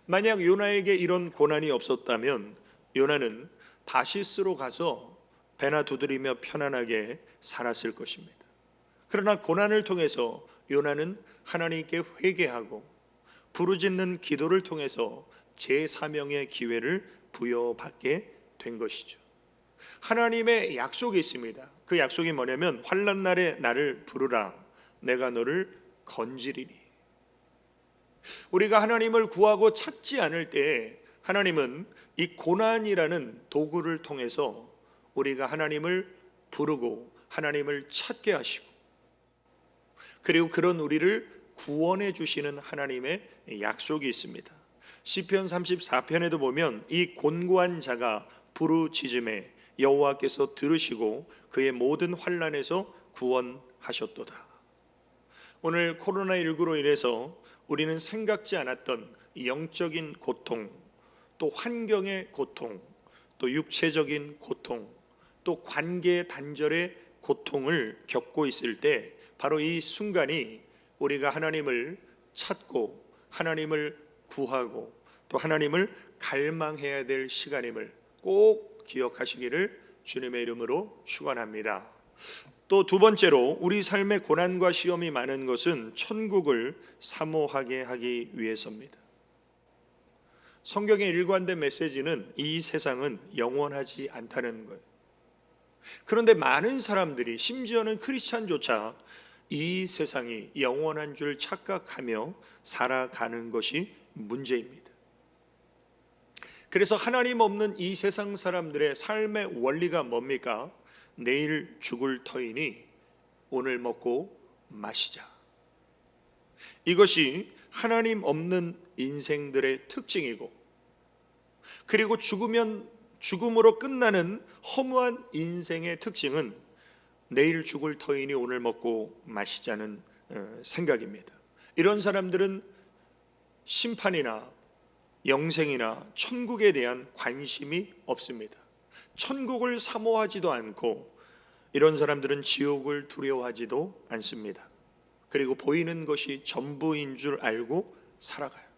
만약 요나에게 이런 고난이 없었다면 요나는 다시스로 가서 배나 두드리며 편안하게 살았을 것입니다. 그러나 고난을 통해서 요나는 하나님께 회개하고 부르짖는 기도를 통해서 제3영의 기회를 부여받게 된 것이죠. 하나님의 약속이 있습니다. 그 약속이 뭐냐면 환난 날에 나를 부르라 내가 너를 건지리니. 우리가 하나님을 구하고 찾지 않을 때 하나님은 이 고난이라는 도구를 통해서 우리가 하나님을 부르고 하나님을 찾게 하시고 그리고 그런 우리를 구원해 주시는 하나님의 약속이 있습니다. 시편 34편에도 보면 이 곤고한 자가 부르짖음에 여호와께서 들으시고 그의 모든 환난에서 구원하셨도다. 오늘 코로나19로 인해서 우리는 생각지 않았던 영적인 고통, 또 환경의 고통, 또 육체적인 고통, 또 관계 단절의 고통을 겪고 있을 때 바로 이 순간이 우리가 하나님을 찾고 하나님을 구하고 또 하나님을 갈망해야 될 시간임을 꼭 기억하시기를 주님의 이름으로 축원합니다. 또 두 번째로 우리 삶의 고난과 시험이 많은 것은 천국을 사모하게 하기 위해서입니다. 성경의 일관된 메시지는 이 세상은 영원하지 않다는 거예요. 그런데 많은 사람들이, 심지어는 크리스찬조차 이 세상이 영원한 줄 착각하며 살아가는 것이 문제입니다. 그래서 하나님 없는 이 세상 사람들의 삶의 원리가 뭡니까? 내일 죽을 터이니 오늘 먹고 마시자. 이것이 하나님 없는 인생들의 특징이고, 그리고 죽음으로 끝나는 허무한 인생의 특징은 내일 죽을 터이니 오늘 먹고 마시자는 생각입니다. 이런 사람들은 심판이나 영생이나 천국에 대한 관심이 없습니다. 천국을 사모하지도 않고, 이런 사람들은 지옥을 두려워하지도 않습니다. 그리고 보이는 것이 전부인 줄 알고 살아가요.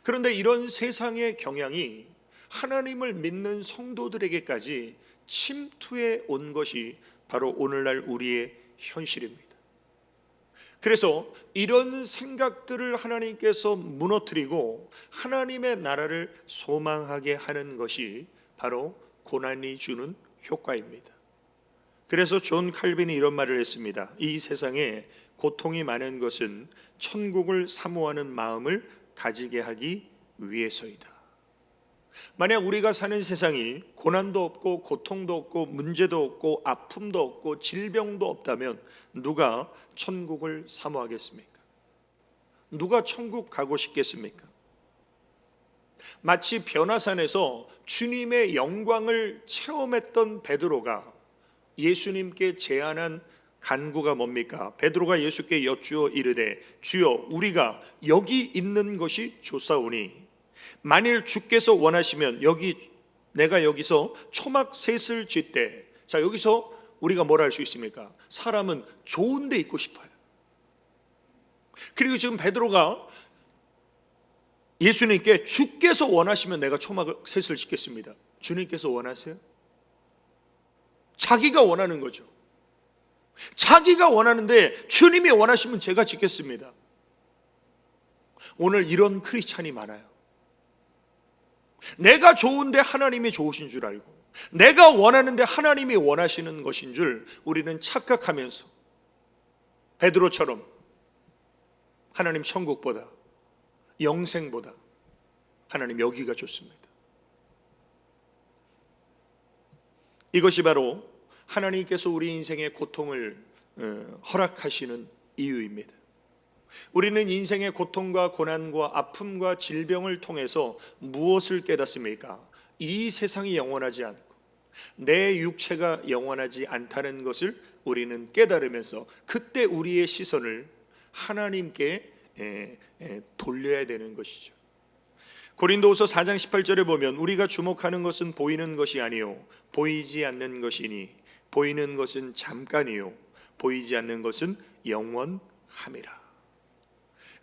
그런데 이런 세상의 경향이 하나님을 믿는 성도들에게까지 침투해 온 것이 바로 오늘날 우리의 현실입니다. 그래서 이런 생각들을 하나님께서 무너뜨리고 하나님의 나라를 소망하게 하는 것이 바로 고난이 주는 효과입니다. 그래서 존 칼빈이 이런 말을 했습니다. 이 세상에 고통이 많은 것은 천국을 사모하는 마음을 가지게 하기 위해서이다. 만약 우리가 사는 세상이 고난도 없고 고통도 없고 문제도 없고 아픔도 없고 질병도 없다면 누가 천국을 사모하겠습니까? 누가 천국 가고 싶겠습니까? 마치 변화산에서 주님의 영광을 체험했던 베드로가 예수님께 제안한 간구가 뭡니까? 베드로가 예수께 여쭈어 이르되 주여 우리가 여기 있는 것이 좋사오니 만일 주께서 원하시면 내가 여기서 초막 셋을 짓되, 자 여기서 우리가 뭘 할 수 있습니까? 사람은 좋은 데 있고 싶어요. 그리고 지금 베드로가 예수님께 주께서 원하시면 내가 초막 셋을 짓겠습니다. 주님께서 원하세요? 자기가 원하는 거죠. 자기가 원하는데 주님이 원하시면 제가 짓겠습니다. 오늘 이런 크리스찬이 많아요. 내가 좋은데 하나님이 좋으신 줄 알고, 내가 원하는데 하나님이 원하시는 것인 줄 우리는 착각하면서 베드로처럼 하나님 천국보다, 영생보다 하나님 여기가 좋습니다. 이것이 바로 하나님께서 우리 인생의 고통을 허락하시는 이유입니다. 우리는 인생의 고통과 고난과 아픔과 질병을 통해서 무엇을 깨닫습니까? 이 세상이 영원하지 않고 내 육체가 영원하지 않다는 것을 우리는 깨달으면서 그때 우리의 시선을 하나님께 돌려야 되는 것이죠. 고린도후서 4장 18절에 보면 우리가 주목하는 것은 보이는 것이 아니요 보이지 않는 것이니 보이는 것은 잠깐이요 보이지 않는 것은 영원함이라.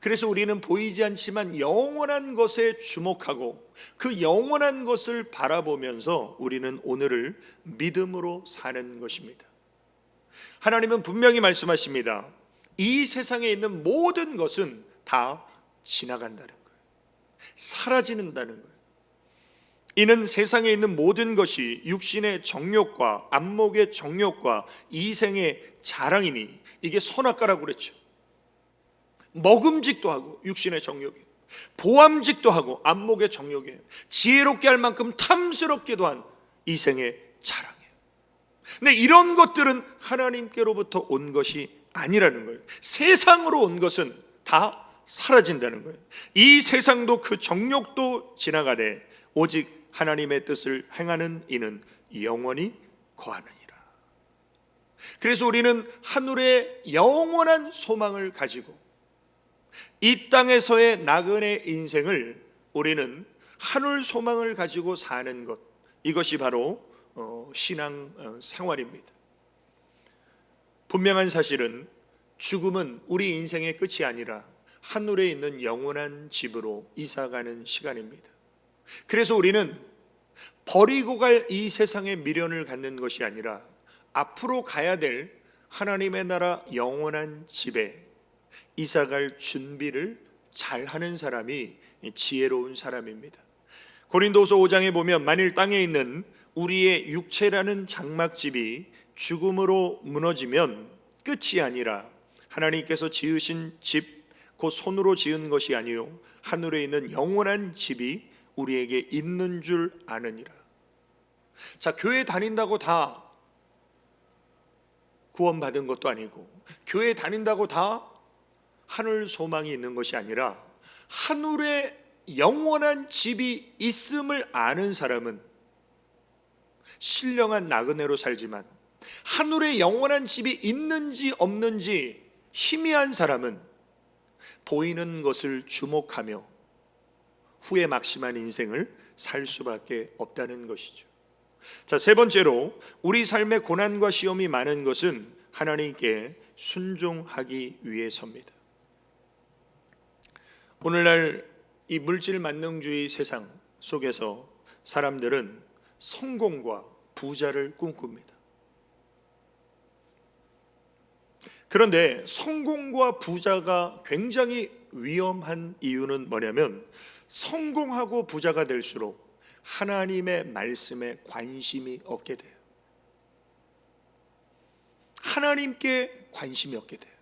그래서 우리는 보이지 않지만 영원한 것에 주목하고 그 영원한 것을 바라보면서 우리는 오늘을 믿음으로 사는 것입니다. 하나님은 분명히 말씀하십니다. 이 세상에 있는 모든 것은 다 지나간다는 거예요. 사라지는다는 거예요. 이는 세상에 있는 모든 것이 육신의 정욕과 안목의 정욕과 이생의 자랑이니, 이게 선악과라고 그랬죠. 먹음직도 하고 육신의 정욕이, 보암직도 하고 안목의 정욕이에요. 지혜롭게 할 만큼 탐스럽기도 한 이생의 자랑이에요. 근데 이런 것들은 하나님께로부터 온 것이 아니라는 거예요. 세상으로 온 것은 다 사라진다는 거예요. 이 세상도 그 정욕도 지나가되 오직 하나님의 뜻을 행하는 이는 영원히 거하느니라. 그래서 우리는 하늘의 영원한 소망을 가지고 이 땅에서의 나그네 인생을 우리는 하늘 소망을 가지고 사는 것, 이것이 바로 신앙 생활입니다. 분명한 사실은 죽음은 우리 인생의 끝이 아니라 하늘에 있는 영원한 집으로 이사가는 시간입니다. 그래서 우리는 버리고 갈 이 세상의 미련을 갖는 것이 아니라 앞으로 가야 될 하나님의 나라 영원한 집에 이사갈 준비를 잘하는 사람이 지혜로운 사람입니다. 고린도서 5장에 보면 만일 땅에 있는 우리의 육체라는 장막집이 죽음으로 무너지면 끝이 아니라 하나님께서 지으신 집, 곧 손으로 지은 것이 아니요 하늘에 있는 영원한 집이 우리에게 있는 줄 아느니라. 자, 교회 다닌다고 다 구원받은 것도 아니고 교회 다닌다고 다 하늘 소망이 있는 것이 아니라 하늘에 영원한 집이 있음을 아는 사람은 신령한 나그네로 살지만 하늘에 영원한 집이 있는지 없는지 희미한 사람은 보이는 것을 주목하며 후에 막심한 인생을 살 수밖에 없다는 것이죠. 자, 세 번째로 우리 삶의 고난과 시험이 많은 것은 하나님께 순종하기 위해서입니다. 오늘날 이 물질 만능주의 세상 속에서 사람들은 성공과 부자를 꿈꿉니다. 그런데 성공과 부자가 굉장히 위험한 이유는 뭐냐면 성공하고 부자가 될수록 하나님의 말씀에 관심이 없게 돼요. 하나님께 관심이 없게 돼요.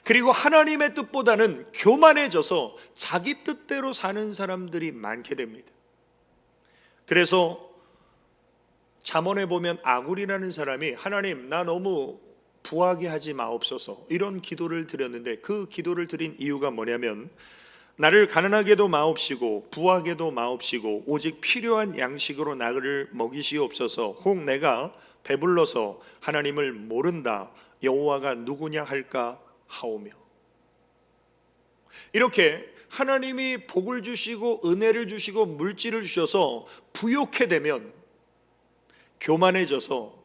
그리고 하나님의 뜻보다는 교만해져서 자기 뜻대로 사는 사람들이 많게 됩니다. 그래서 잠언에 보면 아굴이라는 사람이 하나님 나 너무 부하게 하지 마옵소서 이런 기도를 드렸는데 그 기도를 드린 이유가 뭐냐면 나를 가난하게도 마옵시고 부하게도 마옵시고 오직 필요한 양식으로 나를 먹이시옵소서. 혹 내가 배불러서 하나님을 모른다 여호와가 누구냐 할까 하오며. 이렇게 하나님이 복을 주시고 은혜를 주시고 물질을 주셔서 부욕해 되면 교만해져서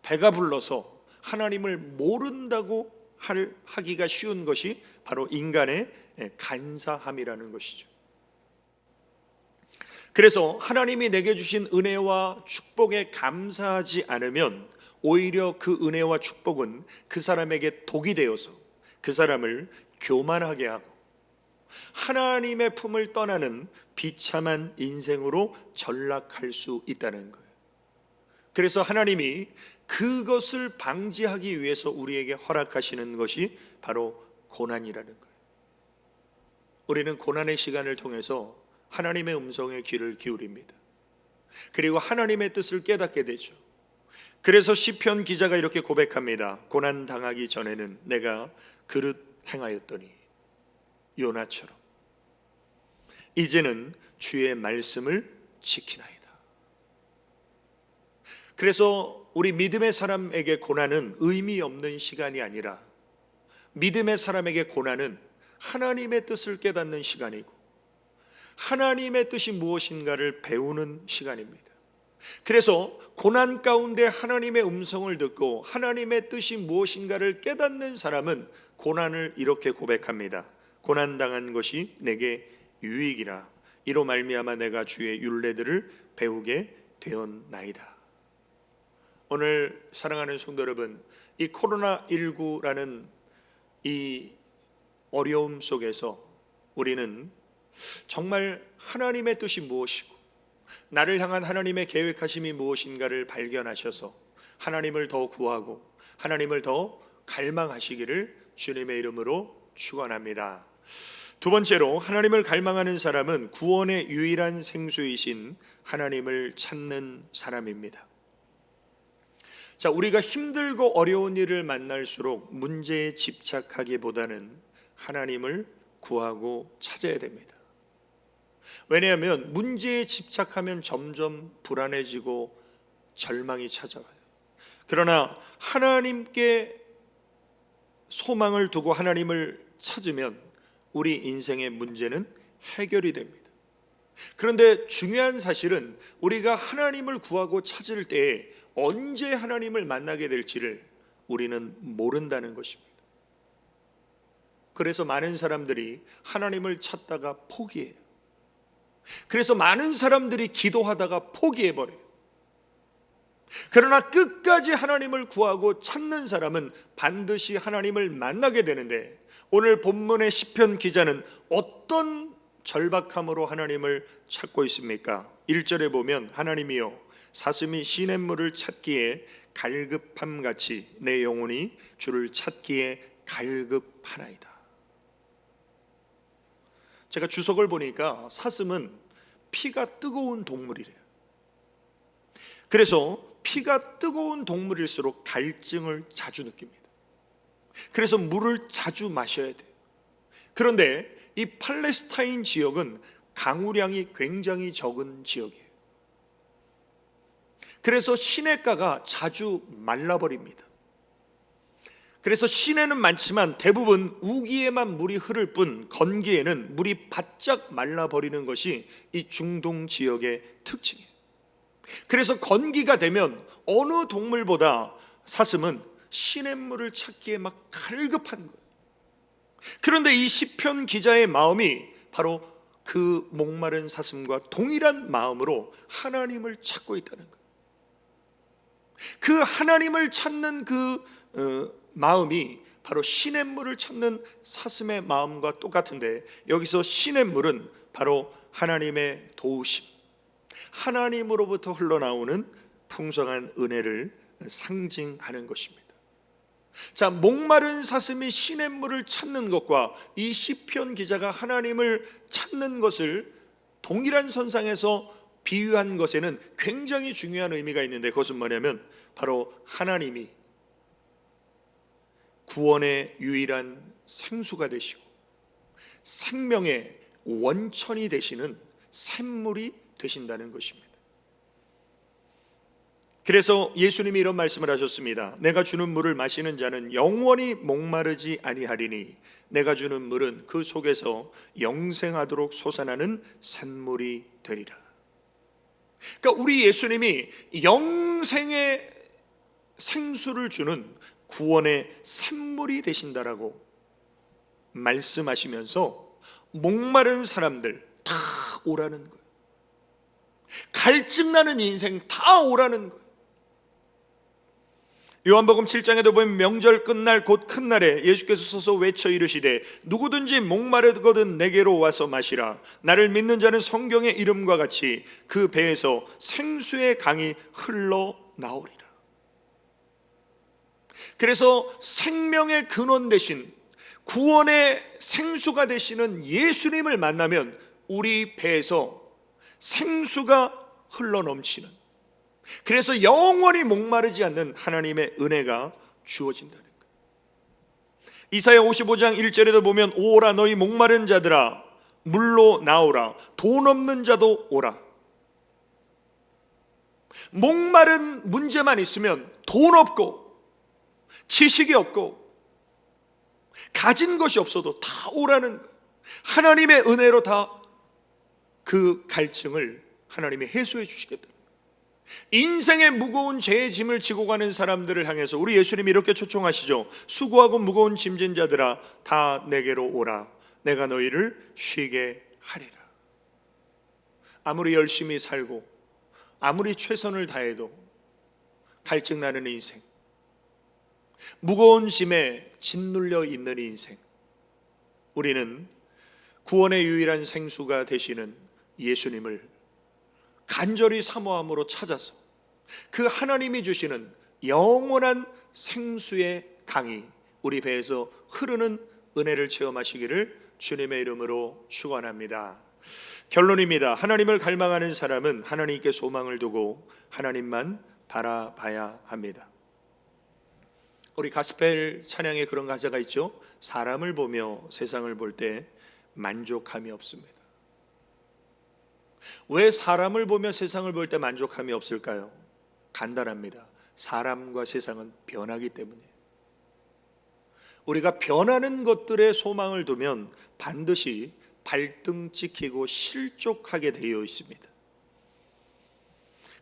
배가 불러서 하나님을 모른다고 하기가 쉬운 것이 바로 인간의 간사함이라는 것이죠. 그래서 하나님이 내게 주신 은혜와 축복에 감사하지 않으면 오히려 그 은혜와 축복은 그 사람에게 독이 되어서 그 사람을 교만하게 하고 하나님의 품을 떠나는 비참한 인생으로 전락할 수 있다는 거예요. 그래서 하나님이 그것을 방지하기 위해서 우리에게 허락하시는 것이 바로 고난이라는 거예요. 우리는 고난의 시간을 통해서 하나님의 음성에 귀를 기울입니다. 그리고 하나님의 뜻을 깨닫게 되죠. 그래서 시편 기자가 이렇게 고백합니다. 고난 당하기 전에는 내가 그릇 행하였더니 요나처럼 이제는 주의 말씀을 지키나이다. 그래서 우리 믿음의 사람에게 고난은 의미 없는 시간이 아니라 믿음의 사람에게 고난은 하나님의 뜻을 깨닫는 시간이고 하나님의 뜻이 무엇인가를 배우는 시간입니다. 그래서 고난 가운데 하나님의 음성을 듣고 하나님의 뜻이 무엇인가를 깨닫는 사람은 고난을 이렇게 고백합니다. 고난당한 것이 내게 유익이라 이로 말미암아 내가 주의 율례들을 배우게 되었나이다. 오늘 사랑하는 성도 여러분, 이 코로나19라는 이 어려움 속에서 우리는 정말 하나님의 뜻이 무엇이고 나를 향한 하나님의 계획하심이 무엇인가를 발견하셔서 하나님을 더 구하고 하나님을 더 갈망하시기를 주님의 이름으로 축원합니다. 두 번째로 하나님을 갈망하는 사람은 구원의 유일한 생수이신 하나님을 찾는 사람입니다. 자, 우리가 힘들고 어려운 일을 만날수록 문제에 집착하기보다는 하나님을 구하고 찾아야 됩니다. 왜냐하면 문제에 집착하면 점점 불안해지고 절망이 찾아와요. 그러나 하나님께 소망을 두고 하나님을 찾으면 우리 인생의 문제는 해결이 됩니다. 그런데 중요한 사실은 우리가 하나님을 구하고 찾을 때에 언제 하나님을 만나게 될지를 우리는 모른다는 것입니다. 그래서 많은 사람들이 하나님을 찾다가 포기해요. 그래서 많은 사람들이 기도하다가 포기해버려요. 그러나 끝까지 하나님을 구하고 찾는 사람은 반드시 하나님을 만나게 되는데, 오늘 본문의 시편 기자는 어떤 절박함으로 하나님을 찾고 있습니까? 1절에 보면 하나님이여 사슴이 시냇물을 찾기에 갈급함같이 내 영혼이 주를 찾기에 갈급하나이다. 제가 주석을 보니까 사슴은 피가 뜨거운 동물이래요. 그래서 피가 뜨거운 동물일수록 갈증을 자주 느낍니다. 그래서 물을 자주 마셔야 돼요. 그런데 이 팔레스타인 지역은 강우량이 굉장히 적은 지역이에요. 그래서 시냇가가 자주 말라버립니다. 그래서 시내는 많지만 대부분 우기에만 물이 흐를 뿐 건기에는 물이 바짝 말라버리는 것이 이 중동 지역의 특징이에요. 그래서 건기가 되면 어느 동물보다 사슴은 시냇물을 찾기에 막 갈급한 거예요. 그런데 이 시편 기자의 마음이 바로 그 목마른 사슴과 동일한 마음으로 하나님을 찾고 있다는 거예요. 그 하나님을 찾는 그 마음이 바로 시냇물을 찾는 사슴의 마음과 똑같은데, 여기서 시냇물은 바로 하나님의 도우심, 하나님으로부터 흘러나오는 풍성한 은혜를 상징하는 것입니다. 자, 목마른 사슴이 시냇물을 찾는 것과 이 시편 기자가 하나님을 찾는 것을 동일한 선상에서 비유한 것에는 굉장히 중요한 의미가 있는데, 그것은 뭐냐면 바로 하나님이 구원의 유일한 생수가 되시고 생명의 원천이 되시는 샘물이 되신다는 것입니다. 그래서 예수님이 이런 말씀을 하셨습니다. 내가 주는 물을 마시는 자는 영원히 목마르지 아니하리니 내가 주는 물은 그 속에서 영생하도록 솟아나는 샘물이 되리라. 그러니까 우리 예수님이 영생의 생수를 주는 구원의 샘물이 되신다라고 말씀하시면서 목마른 사람들 다 오라는 거예요. 갈증나는 인생 다 오라는 거예요. 요한복음 7장에도 보면 명절 끝날 곧 큰 날에 예수께서 서서 외쳐 이르시되 누구든지 목마르거든 내게로 와서 마시라. 나를 믿는 자는 성경의 이름과 같이 그 배에서 생수의 강이 흘러나오리라. 그래서 생명의 근원 되신 구원의 생수가 되시는 예수님을 만나면 우리 배에서 생수가 흘러넘치는, 그래서 영원히 목마르지 않는 하나님의 은혜가 주어진다는 거예요. 이사야 55장 1절에도 보면 오라 너희 목마른 자들아 물로 나오라 돈 없는 자도 오라. 목마른 문제만 있으면 돈 없고 지식이 없고 가진 것이 없어도 다 오라는 거예요. 하나님의 은혜로 다 그 갈증을 하나님이 해소해 주시겠다. 인생의 무거운 죄의 짐을 지고 가는 사람들을 향해서 우리 예수님이 이렇게 초청하시죠. 수고하고 무거운 짐진 자들아 다 내게로 오라 내가 너희를 쉬게 하리라. 아무리 열심히 살고 아무리 최선을 다해도 갈증나는 인생, 무거운 짐에 짓눌려 있는 인생, 우리는 구원의 유일한 생수가 되시는 예수님을 간절히 사모함으로 찾아서 그 하나님이 주시는 영원한 생수의 강이 우리 배에서 흐르는 은혜를 체험하시기를 주님의 이름으로 축원합니다. 결론입니다. 하나님을 갈망하는 사람은 하나님께 소망을 두고 하나님만 바라봐야 합니다. 우리 가스펠 찬양에 그런 가사가 있죠. 사람을 보며 세상을 볼 때 만족함이 없습니다. 왜 사람을 보며 세상을 볼 때 만족함이 없을까요? 간단합니다. 사람과 세상은 변하기 때문이에요. 우리가 변하는 것들에 소망을 두면 반드시 발등 찍히고 실족하게 되어 있습니다.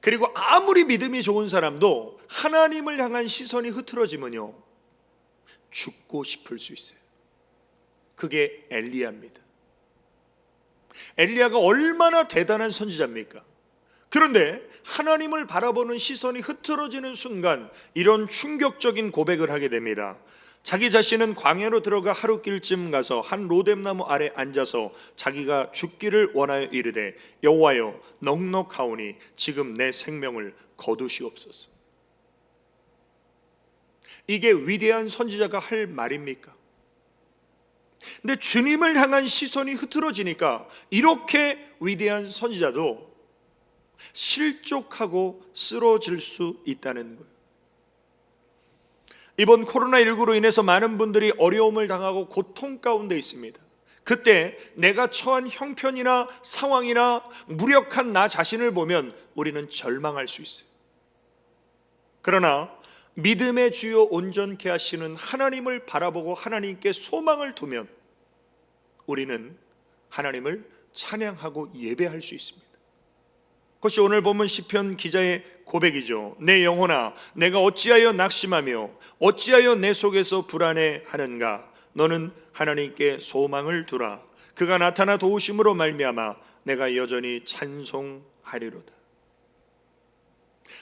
그리고 아무리 믿음이 좋은 사람도 하나님을 향한 시선이 흐트러지면요, 죽고 싶을 수 있어요. 그게 엘리야입니다. 엘리야가 얼마나 대단한 선지자입니까? 그런데 하나님을 바라보는 시선이 흐트러지는 순간 이런 충격적인 고백을 하게 됩니다. 자기 자신은 광야로 들어가 하루길쯤 가서 한 로뎀나무 아래 앉아서 자기가 죽기를 원하여 이르되 여호와여 넉넉하오니 지금 내 생명을 거두시옵소서. 이게 위대한 선지자가 할 말입니까? 근데 주님을 향한 시선이 흐트러지니까 이렇게 위대한 선지자도 실족하고 쓰러질 수 있다는 거예요. 이번 코로나19로 인해서 많은 분들이 어려움을 당하고 고통 가운데 있습니다. 그때 내가 처한 형편이나 상황이나 무력한 나 자신을 보면 우리는 절망할 수 있어요. 그러나 믿음의 주요 온전케 하시는 하나님을 바라보고 하나님께 소망을 두면 우리는 하나님을 찬양하고 예배할 수 있습니다. 그것이 오늘 본문 시편 기자의 고백이죠. 내 영혼아 내가 어찌하여 낙심하며 어찌하여 내 속에서 불안해하는가. 너는 하나님께 소망을 두라. 그가 나타나 도우심으로 말미암아 내가 여전히 찬송하리로다.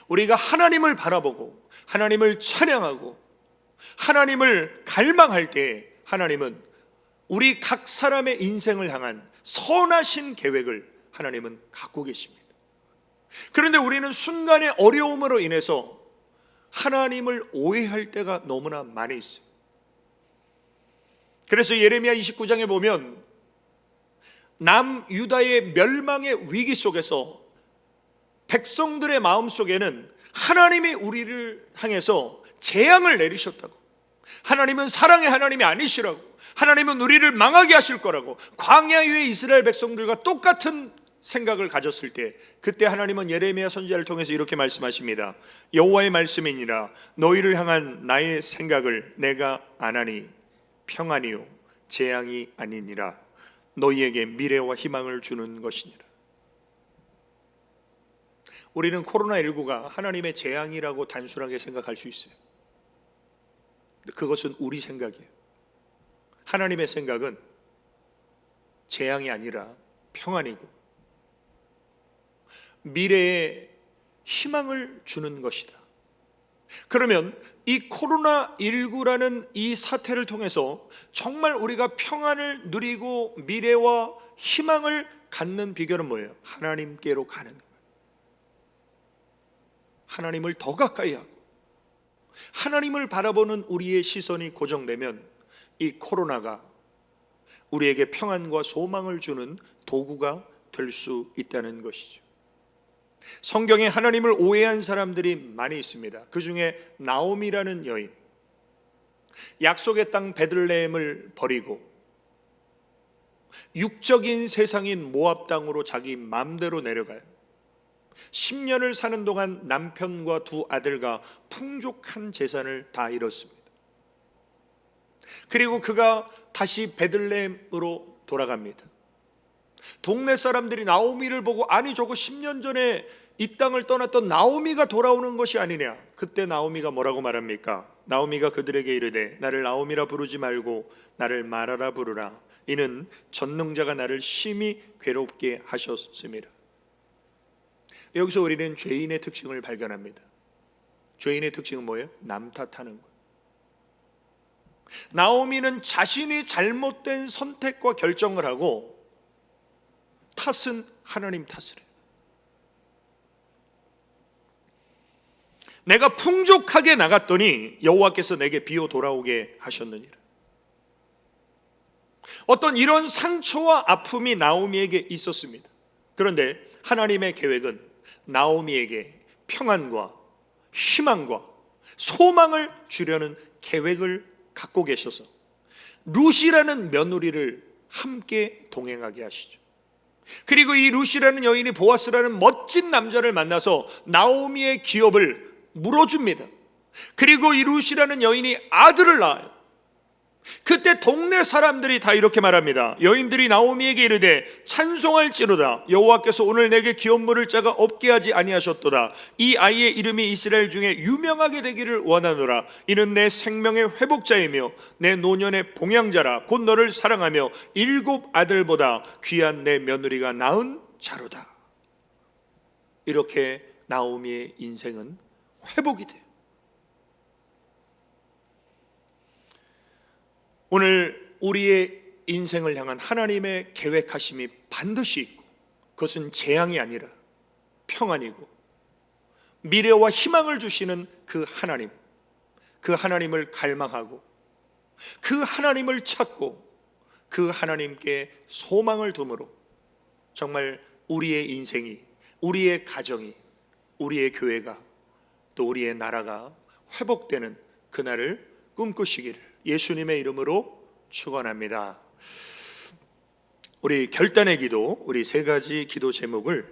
우리가 하나님을 바라보고 하나님을 찬양하고 하나님을 갈망할 때 하나님은 우리 각 사람의 인생을 향한 선하신 계획을 하나님은 갖고 계십니다. 그런데 우리는 순간의 어려움으로 인해서 하나님을 오해할 때가 너무나 많이 있어요. 그래서 예레미야 29장에 보면 남유다의 멸망의 위기 속에서 백성들의 마음속에는 하나님이 우리를 향해서 재앙을 내리셨다고, 하나님은 사랑의 하나님이 아니시라고, 하나님은 우리를 망하게 하실 거라고, 광야의 이스라엘 백성들과 똑같은 생각을 가졌을 때 그때 하나님은 예레미야 선지자를 통해서 이렇게 말씀하십니다. 여호와의 말씀이니라 너희를 향한 나의 생각을 내가 아나니 평안이요 재앙이 아니니라 너희에게 미래와 희망을 주는 것이니라. 우리는 코로나19가 하나님의 재앙이라고 단순하게 생각할 수 있어요. 그것은 우리 생각이에요. 하나님의 생각은 재앙이 아니라 평안이고 미래에 희망을 주는 것이다. 그러면 이 코로나19라는 이 사태를 통해서 정말 우리가 평안을 누리고 미래와 희망을 갖는 비결은 뭐예요? 하나님께로 가는 거예요. 하나님을 더 가까이 하고 하나님을 바라보는 우리의 시선이 고정되면 이 코로나가 우리에게 평안과 소망을 주는 도구가 될 수 있다는 것이죠. 성경에 하나님을 오해한 사람들이 많이 있습니다. 그 중에 나오미라는 여인, 약속의 땅 베들레헴을 버리고 육적인 세상인 모압 땅으로 자기 맘대로 내려가요. 10년을 사는 동안 남편과 두 아들과 풍족한 재산을 다 잃었습니다. 그리고 그가 다시 베들레헴으로 돌아갑니다. 동네 사람들이 나오미를 보고 아니 저거 10년 전에 이 땅을 떠났던 나오미가 돌아오는 것이 아니냐. 그때 나오미가 뭐라고 말합니까? 나오미가 그들에게 이르되 나를 나오미라 부르지 말고 나를 마라라 부르라. 이는 전능자가 나를 심히 괴롭게 하셨습니다. 여기서 우리는 죄인의 특징을 발견합니다. 죄인의 특징은 뭐예요? 남 탓하는 거예요. 나오미는 자신이 잘못된 선택과 결정을 하고 탓은 하나님 탓을 해요. 내가 풍족하게 나갔더니 여호와께서 내게 비어 돌아오게 하셨느니라. 어떤 이런 상처와 아픔이 나오미에게 있었습니다. 그런데 하나님의 계획은 나오미에게 평안과 희망과 소망을 주려는 계획을 갖고 계셔서 룻이라는 며느리를 함께 동행하게 하시죠. 그리고 이 룻이라는 여인이 보아스라는 멋진 남자를 만나서 나오미의 기업을 물어줍니다. 그리고 이 룻이라는 여인이 아들을 낳아요. 그때 동네 사람들이 다 이렇게 말합니다. 여인들이 나오미에게 이르되 찬송할지로다. 여호와께서 오늘 내게 기업 물을 자가 없게 하지 아니하셨도다. 이 아이의 이름이 이스라엘 중에 유명하게 되기를 원하노라. 이는 내 생명의 회복자이며 내 노년의 봉양자라. 곧 너를 사랑하며 7 아들보다 귀한 내 며느리가 낳은 자로다. 이렇게 나오미의 인생은 회복이 돼요. 오늘 우리의 인생을 향한 하나님의 계획하심이 반드시 있고, 그것은 재앙이 아니라 평안이고 미래와 희망을 주시는 그 하나님을 갈망하고 그 하나님을 찾고 그 하나님께 소망을 둠으로 정말 우리의 인생이, 우리의 가정이, 우리의 교회가, 또 우리의 나라가 회복되는 그날을 꿈꾸시기를 예수님의 이름으로 축원합니다. 우리 결단의 기도, 우리 3가지 기도 제목을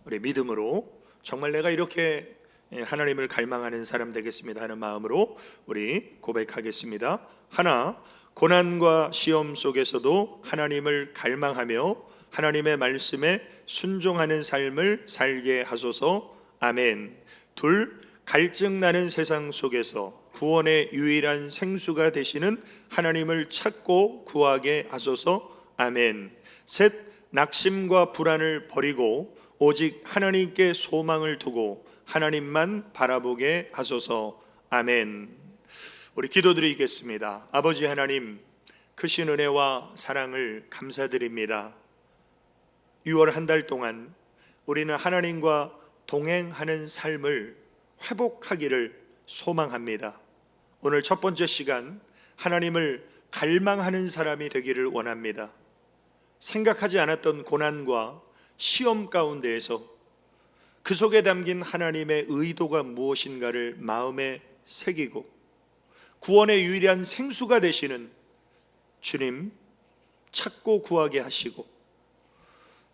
우리 믿음으로 정말 내가 이렇게 하나님을 갈망하는 사람 되겠습니다 하는 마음으로 우리 고백하겠습니다. 하나, 고난과 시험 속에서도 하나님을 갈망하며 하나님의 말씀에 순종하는 삶을 살게 하소서. 아멘. 둘, 갈증 나는 세상 속에서 구원의 유일한 생수가 되시는 하나님을 찾고 구하게 하소서. 아멘. 셋, 낙심과 불안을 버리고 오직 하나님께 소망을 두고 하나님만 바라보게 하소서. 아멘. 우리 기도드리겠습니다. 아버지 하나님, 크신 은혜와 사랑을 감사드립니다. 6월 한 달 동안 우리는 하나님과 동행하는 삶을 회복하기를 소망합니다. 오늘 첫 번째 시간, 하나님을 갈망하는 사람이 되기를 원합니다. 생각하지 않았던 고난과 시험 가운데에서 그 속에 담긴 하나님의 의도가 무엇인가를 마음에 새기고 구원의 유일한 생수가 되시는 주님 찾고 구하게 하시고,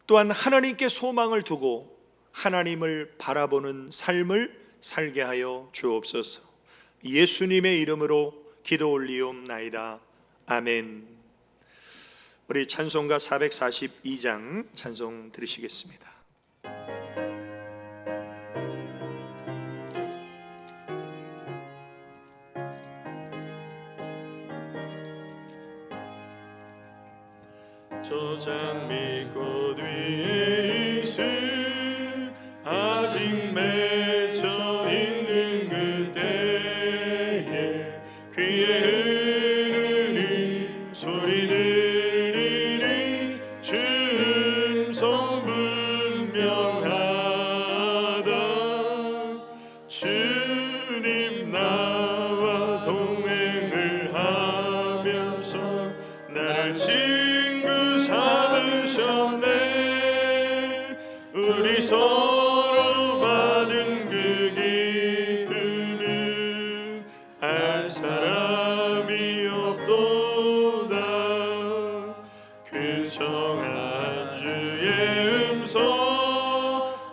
또한 하나님께 소망을 두고 하나님을 바라보는 삶을 살게 하여 주옵소서. 예수님의 이름으로 기도 올리옵나이다. 아멘. 우리 찬송가 442장 찬송 들으시겠습니다. 저 장미꽃 위에 있을 아직 맺혀 있는 그때에 귀에 흐르는 소리 들리니 주음성 분명하다. 주님 나와 동행을 하면서 날 친구 삼으셨네. 우리 서로 받은 그 기쁨은 알 사람이 없도다. 그 정한 주의 음성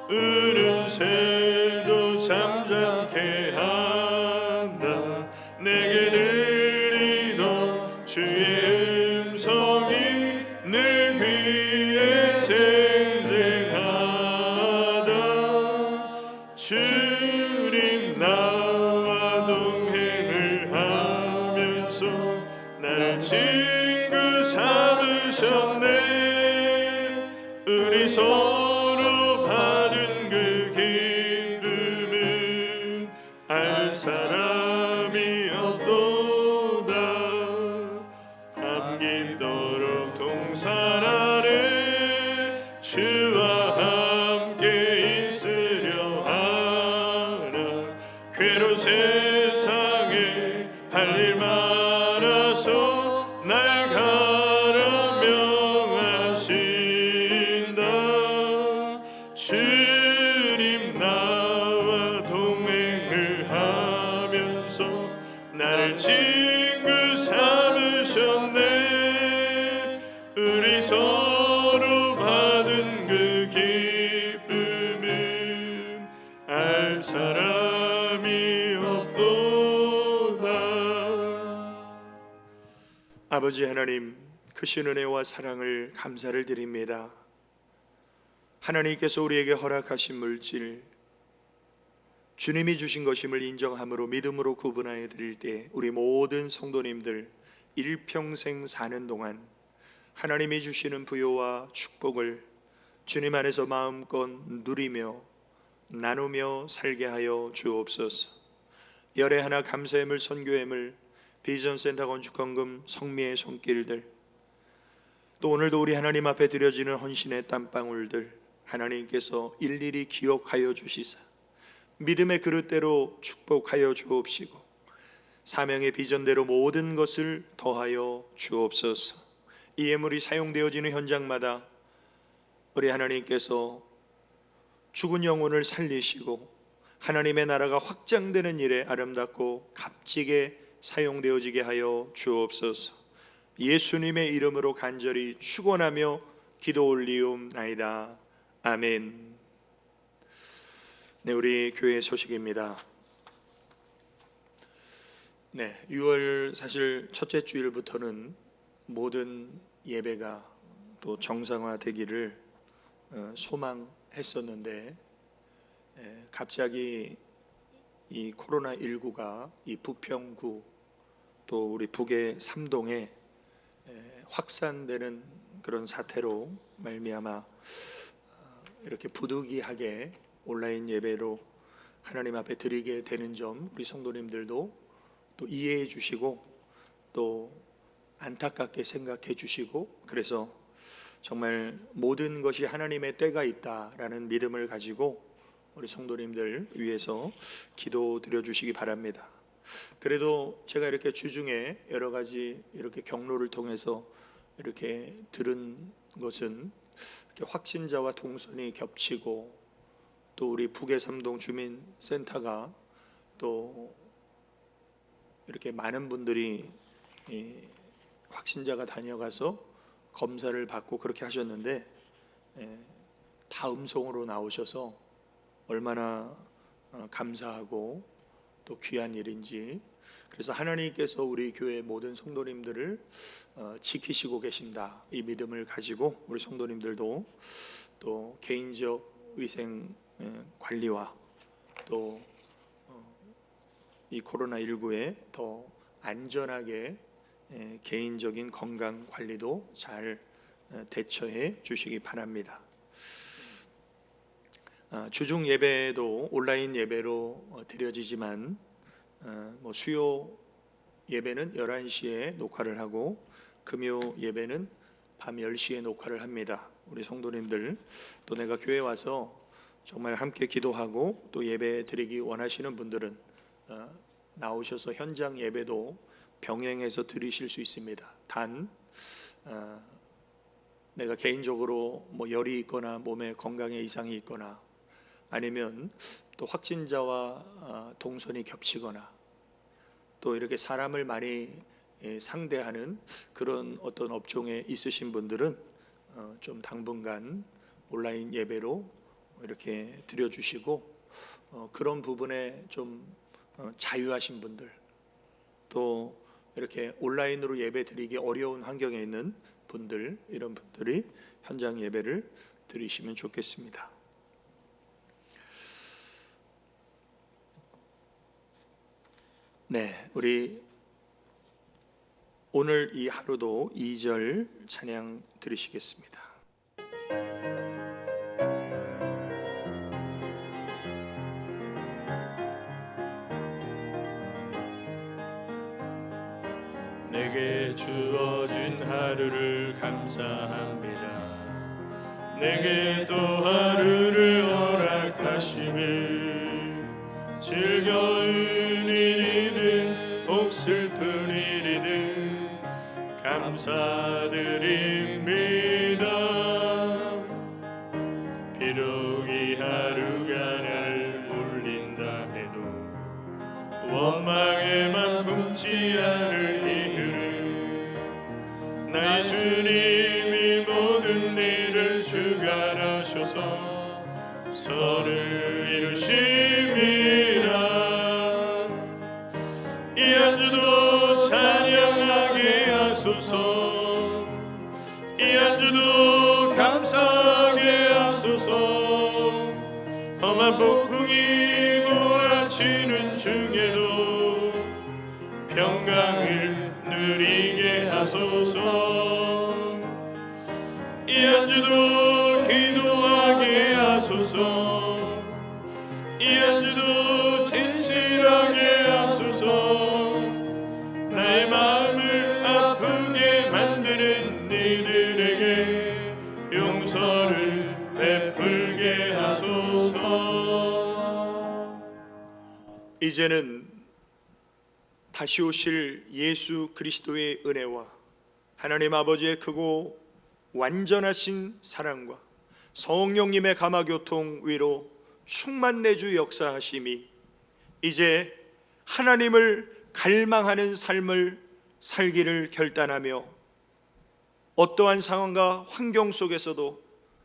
우는 새도 잠잠케 한다. 내게 들리던 주의 음성이 늘 귀에 생생하다. 주님 나와 동행을 하면서 날 친구 삼으셨네. 우리 서로 받은 그 기쁨은 알 사람이 없도다. 밤김도록 동산 아래 주와 함께 있으려 하나. 괴로운 세상에 할 일 많아서 날 가라 명하신다. 주님 나와 동행을 하면서 나를 친구 삼으셨네. 우리 아버지 하나님, 크신 은혜와 사랑을 감사를 드립니다. 하나님께서 우리에게 허락하신 물질, 주님이 주신 것임을 인정함으로 믿음으로 구분하여 드릴 때 우리 모든 성도님들 일평생 사는 동안 하나님이 주시는 부요와 축복을 주님 안에서 마음껏 누리며 나누며 살게 하여 주옵소서. 열의 하나 감사예물, 선교예물, 비전센터 건축헌금, 성미의 손길들, 또 오늘도 우리 하나님 앞에 드려지는 헌신의 땀방울들 하나님께서 일일이 기억하여 주시사 믿음의 그릇대로 축복하여 주옵시고 사명의 비전대로 모든 것을 더하여 주옵소서. 이 예물이 사용되어지는 현장마다 우리 하나님께서 죽은 영혼을 살리시고 하나님의 나라가 확장되는 일에 아름답고 값지게 사용되어지게 하여 주옵소서. 예수님의 이름으로 간절히 축원하며 기도 올리옵나이다. 아멘. 네, 우리 교회 소식입니다. 네, 6월 사실 첫째 주일부터는 모든 예배가 또 정상화되기를 소망했었는데 갑자기 이 코로나19가 이 부평구 또 우리 북의 삼동에 확산되는 그런 사태로 말미암아 이렇게 부득이하게 온라인 예배로 하나님 앞에 드리게 되는 점 우리 성도님들도 또 이해해 주시고 또 안타깝게 생각해 주시고, 그래서 정말 모든 것이 하나님의 때가 있다라는 믿음을 가지고 우리 성도님들 위해서 기도 드려 주시기 바랍니다. 그래도 제가 이렇게 주중에 여러 가지 이렇게 경로를 통해서 이렇게 들은 것은 이렇게 확진자와 동선이 겹치고 또 우리 북의 삼동 주민센터가 또 이렇게 많은 분들이 확진자가 다녀가서 검사를 받고 그렇게 하셨는데 다 음성으로 나오셔서 얼마나 감사하고 또 귀한 일인지, 그래서 하나님께서 우리 교회 모든 성도님들을 지키시고 계신다 이 믿음을 가지고 우리 성도님들도 또 개인적 위생 관리와 또 이 코로나19에 더 안전하게 개인적인 건강 관리도 잘 대처해 주시기 바랍니다. 주중 예배도 온라인 예배로 드려지지만 수요 예배는 11시에 녹화를 하고 금요 예배는 밤 10시에 녹화를 합니다. 우리 성도님들 또 내가 교회 와서 정말 함께 기도하고 또 예배 드리기 원하시는 분들은 나오셔서 현장 예배도 병행해서 드리실 수 있습니다. 단 내가 개인적으로 열이 있거나 몸에 건강에 이상이 있거나 아니면 또 확진자와 동선이 겹치거나 또 이렇게 사람을 많이 상대하는 그런 어떤 업종에 있으신 분들은 좀 당분간 온라인 예배로 이렇게 드려주시고 그런 부분에 좀 자유하신 분들 또 이렇게 온라인으로 예배 드리기 어려운 환경에 있는 분들, 이런 분들이 현장 예배를 드리시면 좋겠습니다. 네, 우리 오늘 이 하루도 2절 찬양 드리시겠습니다. 내게 주어진 하루를 감사합니다. 내게 또 하루를 허락하심을 즐거운 일이든 혹슬픈 일이든 감사드립니다. 비록 이 하루가 날 울린다 해도 원망에만 품지 않을 이유는 나의 주님이 모든 일을 주관하셔서 선을 이루심이라. 이 한 주도 찬양하게 하소서. 하소서. 이 한 주도 감사하게 하소서. 험한 폭풍이 몰아치는 중에도 평강을 누리게 하소서. 이 한 주도 기도하게 하소서. 이 한 주도 진실하게 하소서. 나의 마음을 아프게 만드는 이들에게 용서를 베풀게 하소서. 이제는 다시 오실 예수 그리스도의 은혜와 하나님 아버지의 크고 완전하신 사랑과 성령님의 감화교통 위로 충만 내주 역사하심이 이제 하나님을 갈망하는 삶을 살기를 결단하며 어떠한 상황과 환경 속에서도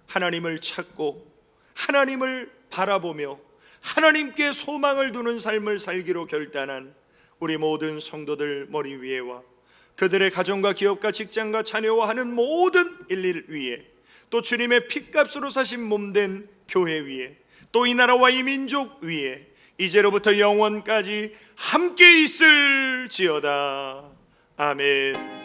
하나님을 찾고 하나님을 바라보며 하나님께 소망을 두는 삶을 살기로 결단한 우리 모든 성도들 머리 위에와 그들의 가정과 기업과 직장과 자녀와 하는 모든 일일 위에 또 주님의 핏값으로 사신 몸된 교회 위에 또 이 나라와 이 민족 위에 이제로부터 영원까지 함께 있을지어다. 아멘.